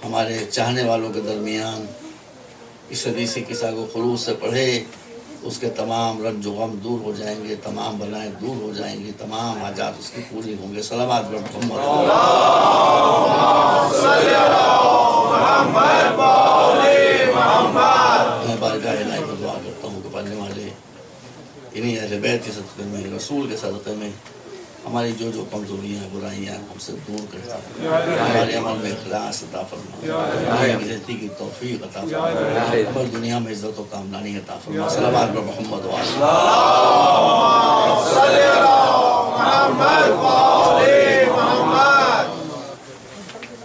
ہمارے چاہنے والوں کے درمیان اس حدیث قصہ کو خلوص سے پڑھے، اس کے تمام رنج و غم دور ہو جائیں گے، تمام بلائیں دور ہو جائیں گی، تمام حاجات اس کی پوری ہوں گے۔ صلوات محمد۔ میں بارگاہ الہی میں دعا کرتا ہوں کہ پڑھنے والے انہیں اہل بیت کے صدقے میں، رسول کے صدقے میں ہماری جو جو کمزوریاں برائیاں ہم سے دور کرتا ہے، ہمارے عمل میں اخلاص عطا فرما، ہمیں رہتی کی توفیق عطا فرما، ہمیں دنیا میں عزت و کامرانی عطا فرما۔ صلوات پر محمد و آلہ۔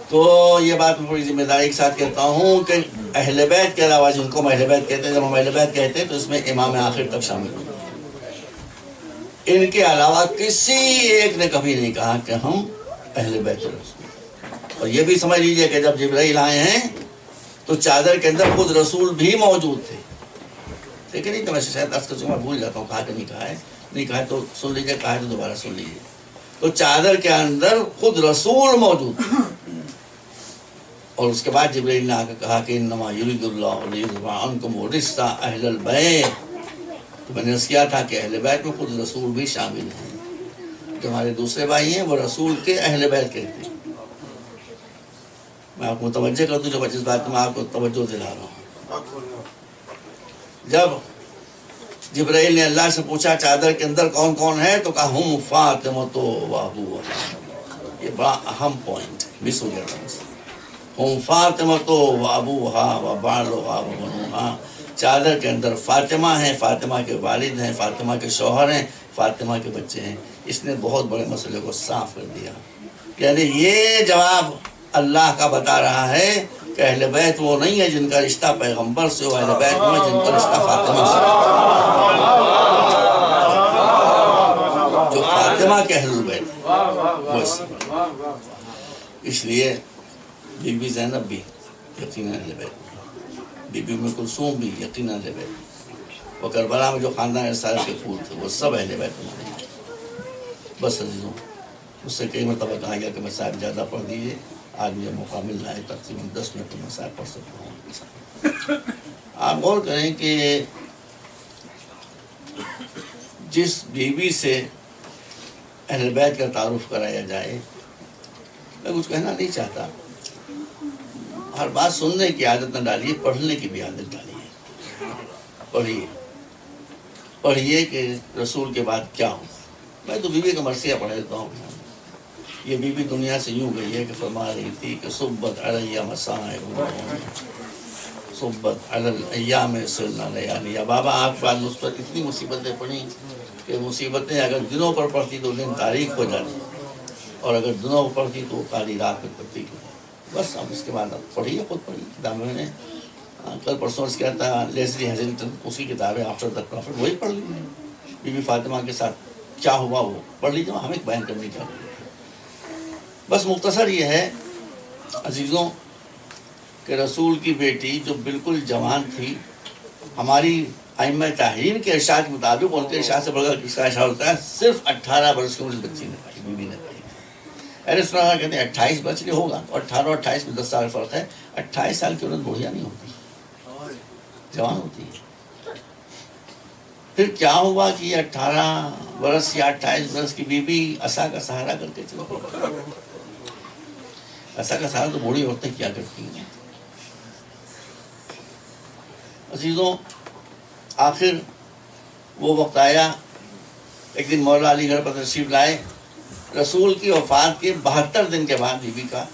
تو یہ بات میں تھوڑی ذمہ داری کے ساتھ کہتا ہوں کہ اہل بیت کے علاوہ جن کو ہم اہل بیت کہتے ہیں، جب ہم اہل بیت کہتے ہیں تو اس میں امام آخر تک شامل ہوتے ہیں۔ ان کے علاوہ کسی ایک نے کبھی نہیں کہا کہ ہم اہل بیت رسول۔ اور یہ بھی سمجھ لیجئے کہ جب جبرائیل آئے ہیں تو چادر کے اندر خود رسول بھی موجود تھے، ٹھیک ہے نہیں؟ تو میں شاید عرض کر چکا، بھول جاتا ہوں کہا کہ نہیں کہا ہے، نہیں کہا ہے تو سن لیجئے، کہا ہے تو دوبارہ سن لیجئے۔ تو چادر کے اندر خود رسول موجود تھے، اور اس کے بعد جبرائیل نے آ کے کہا کہ انما یرید اللہ لیذهب عنکم الرجس اہل البیت۔ تو میں نے اس کیا تھا کہ اہل بیت میں خود رسول بھی شامل ہیں، جو ہمارے دوسرے بھائی ہیں وہ رسول کے اہل بیت کہتے ہیں۔ میں آپ کو متوجہ کر دوں جو جس بات میں آپ کو توجہ دلا رہا ہوں۔ جب جبرائیل نے اللہ سے پوچھا چادر کے اندر کون کون ہے تو کہا ہم فاطمہ و ابوہا۔ یہ بڑا اہم پوائنٹ مس ہو گیا تھا۔ ہم فاطمہ و ابوہا و بالہا و بنوہا، چادر کے اندر فاطمہ ہیں، فاطمہ کے والد ہیں، فاطمہ کے شوہر ہیں، فاطمہ کے بچے ہیں۔ اس نے بہت بڑے مسئلے کو صاف کر دیا، یعنی یہ جواب اللہ کا بتا رہا ہے کہ اہل بیت وہ نہیں ہے جن کا رشتہ پیغمبر سے ہو، اہل بیت وہ ہے جن کا رشتہ فاطمہ سے ہو، جو فاطمہ کے اہل بیت وہ اس لیے بی بی زینب بھی یقیناً اہل بیت، بی بی ام کلثوم بھی یقیناً اہل بیت، وہ کربلا میں جو خاندان رسالت کے پھول تھے وہ سب اہل بیت میں۔ بس عزیزوں، اس سے کئی مرتبہ کہا گیا کہ میں صاحب زیادہ پڑھ دیجیے، آج مجھے موقع مل رہا ہے تقریباً 10 منٹ میں صاحب پڑھ سکتا ہوں۔ آپ غور کریں کہ جس بیوی سے اہل بیت کا تعارف کرایا جائے، میں کچھ کہنا نہیں چاہتا، ہر بات سننے کی عادت نہ ڈالیے، پڑھنے کی بھی عادت ڈالیے۔ پڑھیے کہ رسول کے بعد کیا ہو۔ میں تو بیوی کا مرثیہ پڑھ لیتا ہوں۔ یہ بیوی دنیا سے یوں گئی ہے کہ فرما رہی تھی کہ صبت علیہ مصائب صبت علی الایام سرنا لیالی۔ بابا آپ کے بعد مجھ پر اتنی مصیبتیں پڑیں کہ مصیبتیں اگر دنوں پر پڑتی تو دن تاریخ ہو جاتی، اور اگر دنوں پر پڑتی تو کالی رات میں پڑتی ہو۔ بس اب اس کے بعد اب پڑھیے، خود پڑھیے کتابیں۔ میں نے کل پرسوں اس کیا تھا لیسلی ہیزلٹن، اس کی کتاب ہے آفٹر دا پروفٹ، وہی پڑھ لیجیے۔ بی بی فاطمہ کے ساتھ کیا ہوا وہ پڑھ لیجیے، ہمیں بیان کرنے کی ضرورت ہے۔ بس مختصر یہ ہے عزیزوں کہ رسول کی بیٹی جو بالکل جوان تھی، ہماری ائمہ طاہرین کے ارشاد کے مطابق، ان کے ارشاد سے بڑھ کر کس کا ارشاد ہوتا ہے، صرف 18 برس کی عمر اس بچی نے پائی، بیوی نے پائی۔ اہل سنت کہتے ہیں 28 بچے ہوگا، تو 18 اور 28 میں 10 سال فرق ہے. 28 سال کی عورت بوڑھیا نہیں ہوتی، جوان ہوتی ہے. پھر کیا ہوا کہ یہ 18 برس یا 28 برس کی بیوی عصا کا سہارا کر کے چلتی. عصا کا سہارا تو بوڑھی عورتیں کیا کرتی ہیں. عزیزوں، آخر وہ وقت آیا، ایک دن مولا علی گھر پر تشریف لائے. رسول کی وفات کے 72 دن کے بعد بیوی کا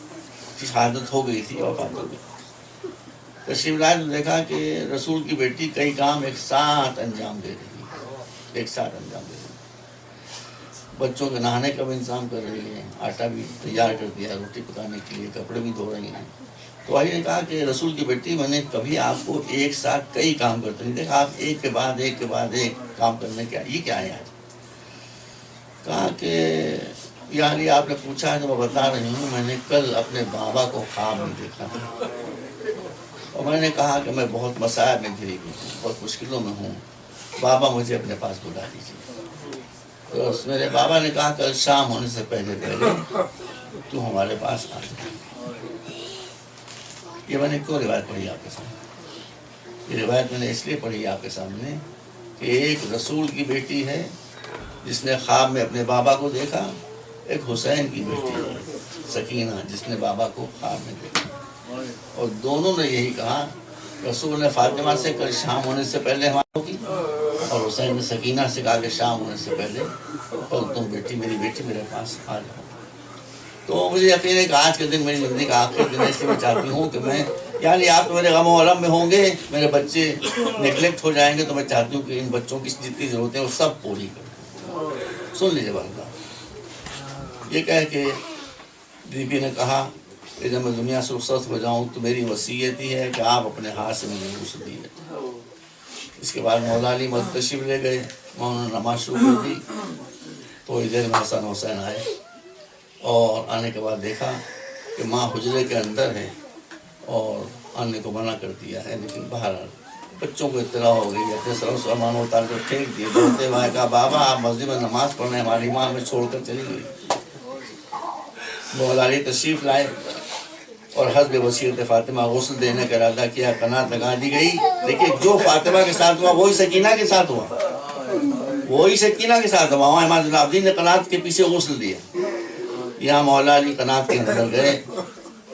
شہادت ہو گئی تھی، وفات ہو گئی. تشریف لائے تو دیکھا کہ رسول کی بیٹی کئی کام ایک ساتھ انجام دے رہی ہے، ایک ساتھ انجام دے رہی ہے. بچوں کے نہانے کا بھی انتظام کر رہی ہے، آٹا بھی تیار کر دیا روٹی پکانے کے لیے، کپڑے بھی دھو رہی ہیں. تو وہی نے کہا کہ رسول کی بیٹی میں نے کبھی آپ کو ایک ساتھ کئی کام کرتے نہیں دیکھا، آپ ایک کے بعد ایک کے بعد ایک کام کرنے کے یہ کیا ہے آج؟ کہا کہ یا علی آپ نے پوچھا ہے تو میں بتا رہی ہوں، میں نے کل اپنے بابا کو خواب میں دیکھا تھا اور میں نے کہا کہ میں بہت مصائب میں گھری ہوئی ہوں، بہت مشکلوں میں ہوں، بابا مجھے اپنے پاس بلا دیجیے. تو میرے بابا نے کہا کل شام ہونے سے پہلے تو ہمارے پاس آ جائے. یہ میں نے کیوں روایت پڑھی آپ کے سامنے؟ یہ روایت میں نے اس لیے پڑھی آپ کے سامنے کہ ایک رسول کی بیٹی ہے جس نے خواب میں اپنے بابا کو دیکھا، ایک حسین کی بیٹی ہے سکینہ جس نے بابا کو خواب میں دیکھا، اور دونوں نے یہی کہا. رسول نے فاطمہ سے کل شام ہونے سے پہلے ہمارا کی، اور حسین نے سکینہ سے کہا کہ شام ہونے سے پہلے اور تم بیٹی میری بیٹی میرے پاس آ جاؤ. تو مجھے یقین ہے کہ آج کے دن میری زندگی کا آخری دن ہے، اس لیے میں چاہتی ہوں کہ میں یعنی آپ تو میرے غم و الم میں ہوں گے، میرے بچے نگلیکٹ ہو جائیں گے، تو میں چاہتی ہوں کہ ان بچوں کی جتنی ضرورتیں ہیں وہ سب پوری کروں. سن لیجیے والدہ. یہ کہہ کے بی نے کہا کہ جب میں دنیا سے رخصت ہو جاؤں تو میری وصیت ہی ہے کہ آپ اپنے ہاتھ سے مجھے غسل دیے. اس کے بعد مولا علی مسجد تشریف لے گئے، انہوں نے نماز شروع کر دی. تھوڑی دیر میں حسین آئے اور آنے کے بعد دیکھا کہ ماں حجرے کے اندر ہے اور آنے کو منع کر دیا ہے، لیکن باہر بچوں کو اطلاع ہو گئی. اپنے سر و سامان اتار کر پھینک دیے. دوڑتے ہوئے کہا بابا آپ مسجد میں نماز پڑھنے ہماری ماں ہمیں چھوڑ کر چلی گئی. مولا علی تشریف لائے اور حسب وصیت فاطمہ غسل دینے کا ارادہ کیا، قنات لگا دی گئی. دیکھیے جو فاطمہ کے ساتھ ہوا وہی سکینہ کے ساتھ ہوا، وہی سکینہ کے ساتھ ہوا. وہاں امام العابدین نے قنات کے پیچھے غسل دیا. یہاں مولا علی قنات کے اندر گئے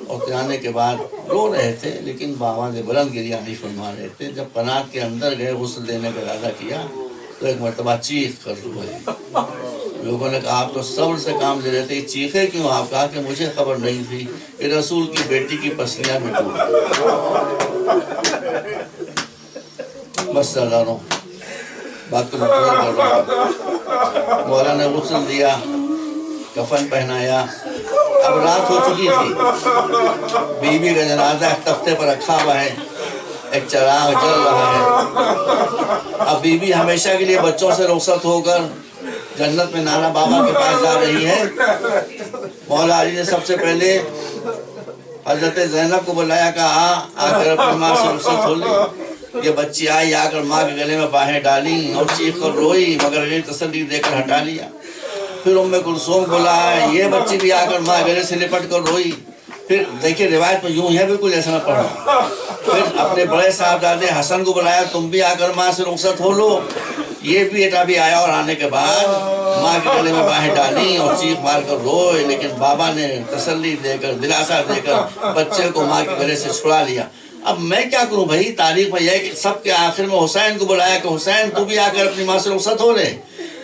اور آنے کے بعد رو رہے تھے، لیکن بابا نے بلند گریہ نہیں فرما رہے تھے. جب قنات کے اندر گئے غسل دینے کا ارادہ کیا تو ایک مرتبہ چیخ کر روئے. لوگوں نے کہا آپ تو صبر سے کام لے رہے تھے، چیخے کیوں؟ آپ کہا کہ مجھے خبر نہیں تھی کہ رسول کی بیٹی کی پسلیاں میں ٹوٹ. بس سرداروں بات کو مکمل کر رہا ہوں. مولا نے غسل دیا، کفن پہنایا. اب رات ہو چکی تھی، بیوی کا جنازہ ایک تختے پر رکھا ہوا ہے، ایک چراغ جل رہا ہے. اب بیوی ہمیشہ کے لیے بچوں سے رخصت ہو کر جنت میں نانا بابا کے پاس جا رہی ہے. مولا علی نے سب سے پہلے حضرت زینب کو بلایا، کہا آ کر اپنی ماں سے رخصت ہو لے. یہ بچی آئی، آ کر ماں کے گلے میں باہیں ڈالی اور چیخ کر روئی، مگر علی تسلی دے کر ہٹا لیا. پھر ام کلثوم بلایا، یہ بچی بھی آ کر ماں گلے سے لپٹ کر روئی. پھر دیکھیے روایت میں یوں ہے، بالکل ایسا نہ پڑھا. پھر اپنے بڑے صاحبزادے حسن کو بلایا، تم بھی آ کر ماں سے رخصت ہو لو. یہ بیٹا بھی آیا اور آنے کے بعد ماں کے گلے میں باہیں ڈالی اور چیخ مار کر روئے، لیکن بابا نے تسلی دے کر دلاسا دے کر بچے کو ماں کے گلے سے چھڑا لیا. اب میں کیا کروں بھائی، تاریخ میں یہ ہے کہ سب کے آخر میں حسین کو بلایا کہ حسین تو بھی آ کر اپنی ماں سے رخصت ہو لے.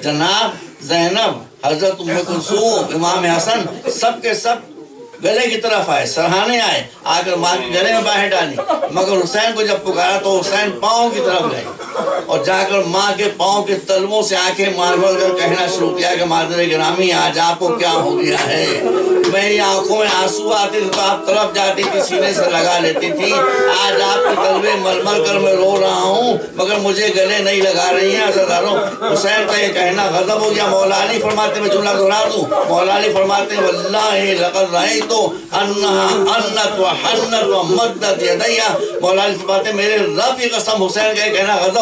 جناب زینب، حضرت ام کلثوم، امام حسن سب کے سب گلے کی طرف آئے، سرہانے آئے، آ کر ماں کے گلے میں باہیں ڈالی. مگر حسین کو جب پکارا تو حسین پاؤں کی طرف گئے اور جا کر ماں کے پاؤں کے تلووں سے آنکھیں مار مار کر کہنا شروع کیا کہ مادر گرامی آج آپ کو کیا ہو گیا ہے. میری آنکھوں میں آنسو آتے تھے تو آپ طرف جاتی تھی، سینے سے لگا لیتی تھی. آج آپ کے تلوے مل مل کر میں رو رہا ہوں مگر مجھے گلے نہیں لگا رہی ہیں. عزیزانو، حسین کا یہ کہنا غضب ہو گیا. مولا علی فرماتے میں جملہ دہرا دوں، مولا علی فرماتے ہیں واللہ لقد رأیت انہا انت و حنت و مدت یدیہ. مولا علی فرماتے ہیں میرے رب کی قسم حسین کا یہ کہنا غضب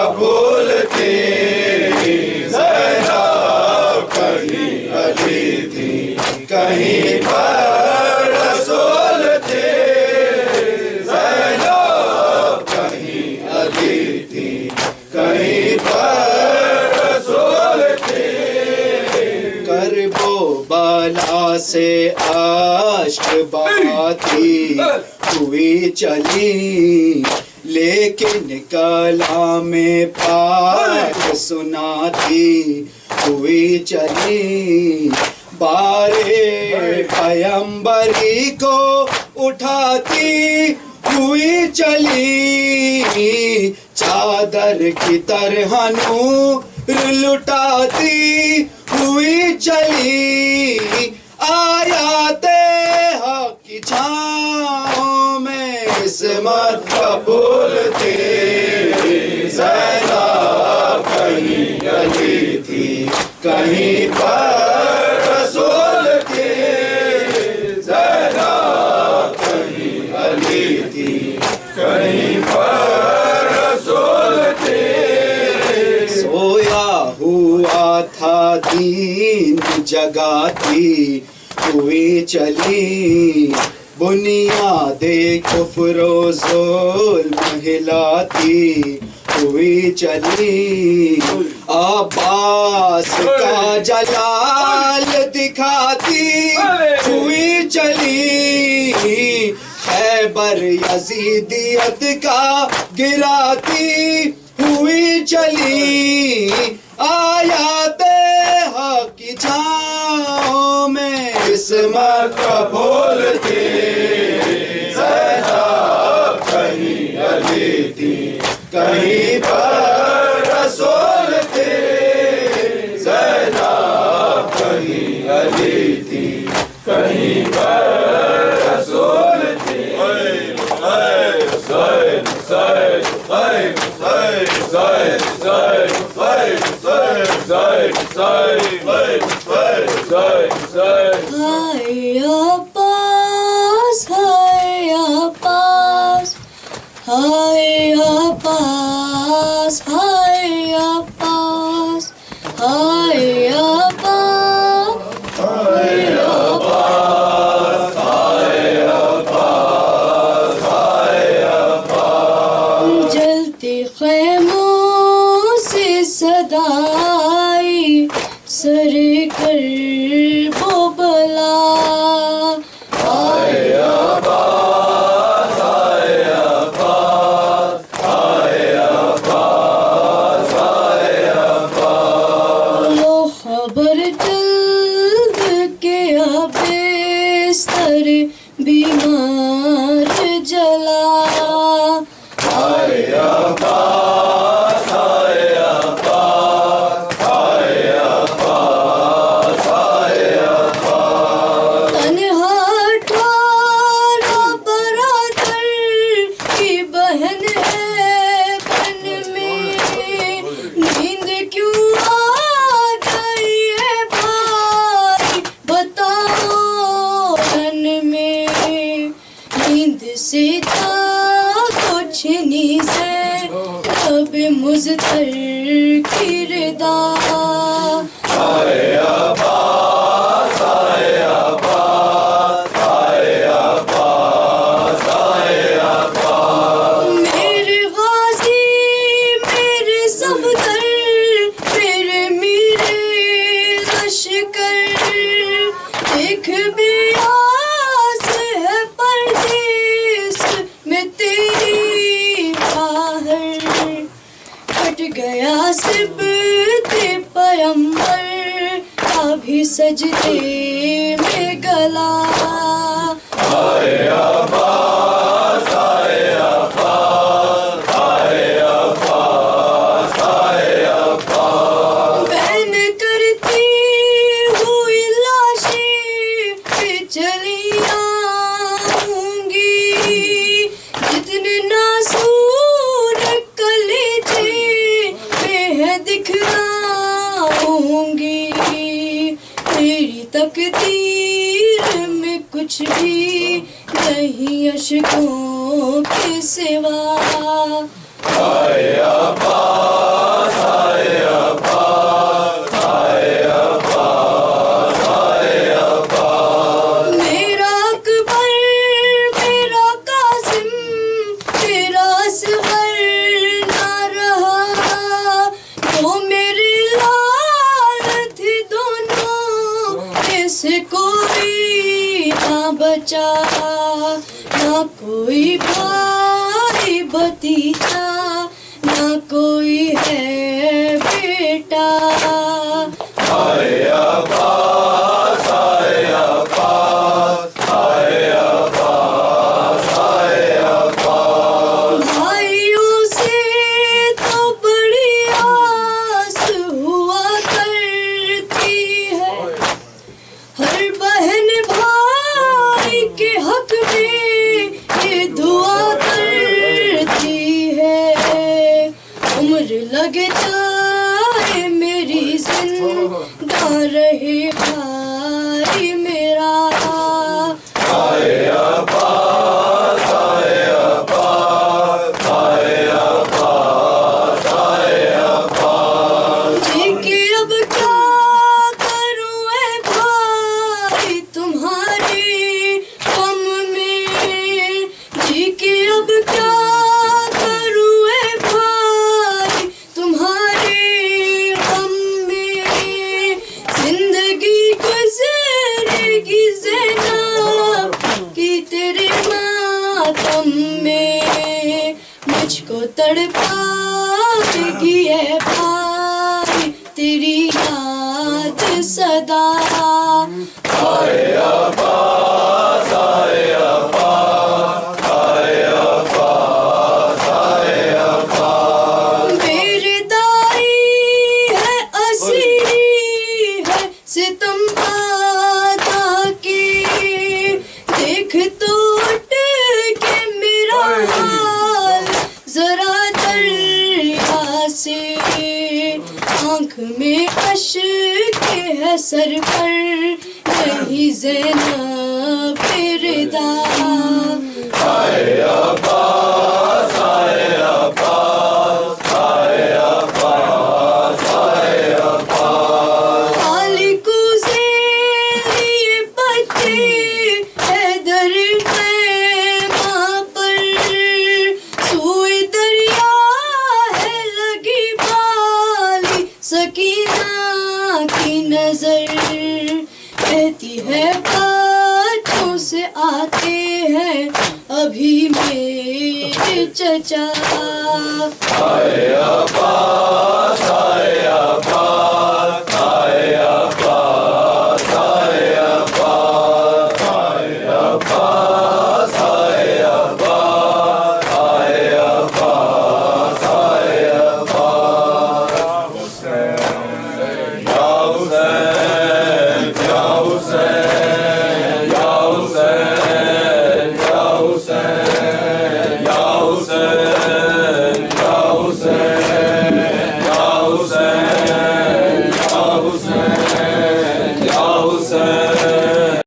قبول تھی زینب کہیں علی تھی کہیں پر رسول تھی زینب کہیں علی تھی کہیں پر رسول تھی کرب و بلا سے اشک بہاتی ہوئی چلی لیکن کلام پاک سناتی ہوئی چلی بارے پیمبری کو اٹھاتی ہوئی چلی چادر کی طرح نور لٹاتی ہوئی چلی آیات حق کی چھاؤں میں عصمت قبول تھی زینب کہیں علی تھی کہیں پر رسول تھی زینب کہیں علی تھی کہیں پر رسول تھی سویا ہوا تھا دین جگاتی ہوئی چلی بنیاد کفر و ظلم ہلاتی ہوئی چلی عباس کا جلال دکھاتی ہوئی چلی خیبر یزیدیت کا گراتی ہوئی چلی آیات حق کی چھاؤں میں عصمت قبول تھی زینب کہیں علی تھی کہیں پر رسول تھی زینب کہیں علی تھی کہیں پر رسول تھی High up us, high up us, high up us, high up us, high up us, high up us, high up us, high up us. جلتے خیموں سے صدائی سر کر وہ بلا لو خبر جلد کے بستر بیمار جلا مزتر کی ردا میرے غازی میرے صفدر میرے میرے لشکر ایک بھی آس ہے پردیس میں تیری باہر کٹ گیا سبت پیمبر ابھی سجدے میں گلا بہن کرتی ہوئی لاشیں پہ چلیاں ہوں گی جتنے ناسور کلیجے میں دکھلاؤں گی تیری تقدیر میں کچھ بھی نہیں اشکوں کے سوا چچا نہ کوئی بھائی بھتیجا نہ کوئی ہے بیٹا بھائیوں سے تو بڑی آس ہوا کرتی ہے ہر بہن بھائی کے حق میں یہ دعا کرتی ہے عمر لگ جائے میری زندہ رہے بھائی میرا جی کہ اب کیا کروں اے بھائی تمہارے غم میں جی کہ اب کیا کروں اے بھائی تمہارے غم میں زندگی گزرے گی زینب کی تیرے ماتم میں مجھ کو تڑپائے گی اے بھائی تیری یاد صدا میرے دائی ہے اسیری ہے ستم پاتا کی دیکھ تو اٹھ کے میرا حال ذرا دریا سے آنکھ میں اشک ہے سر پر نہیں زینب پردا خالق سے بچے حیدر خیمہ پر سوئے دریا ہے لگی بالی سکینہ کی نظر کہتی ہے بچوں سے آتے ہیں ابھی میرے چچا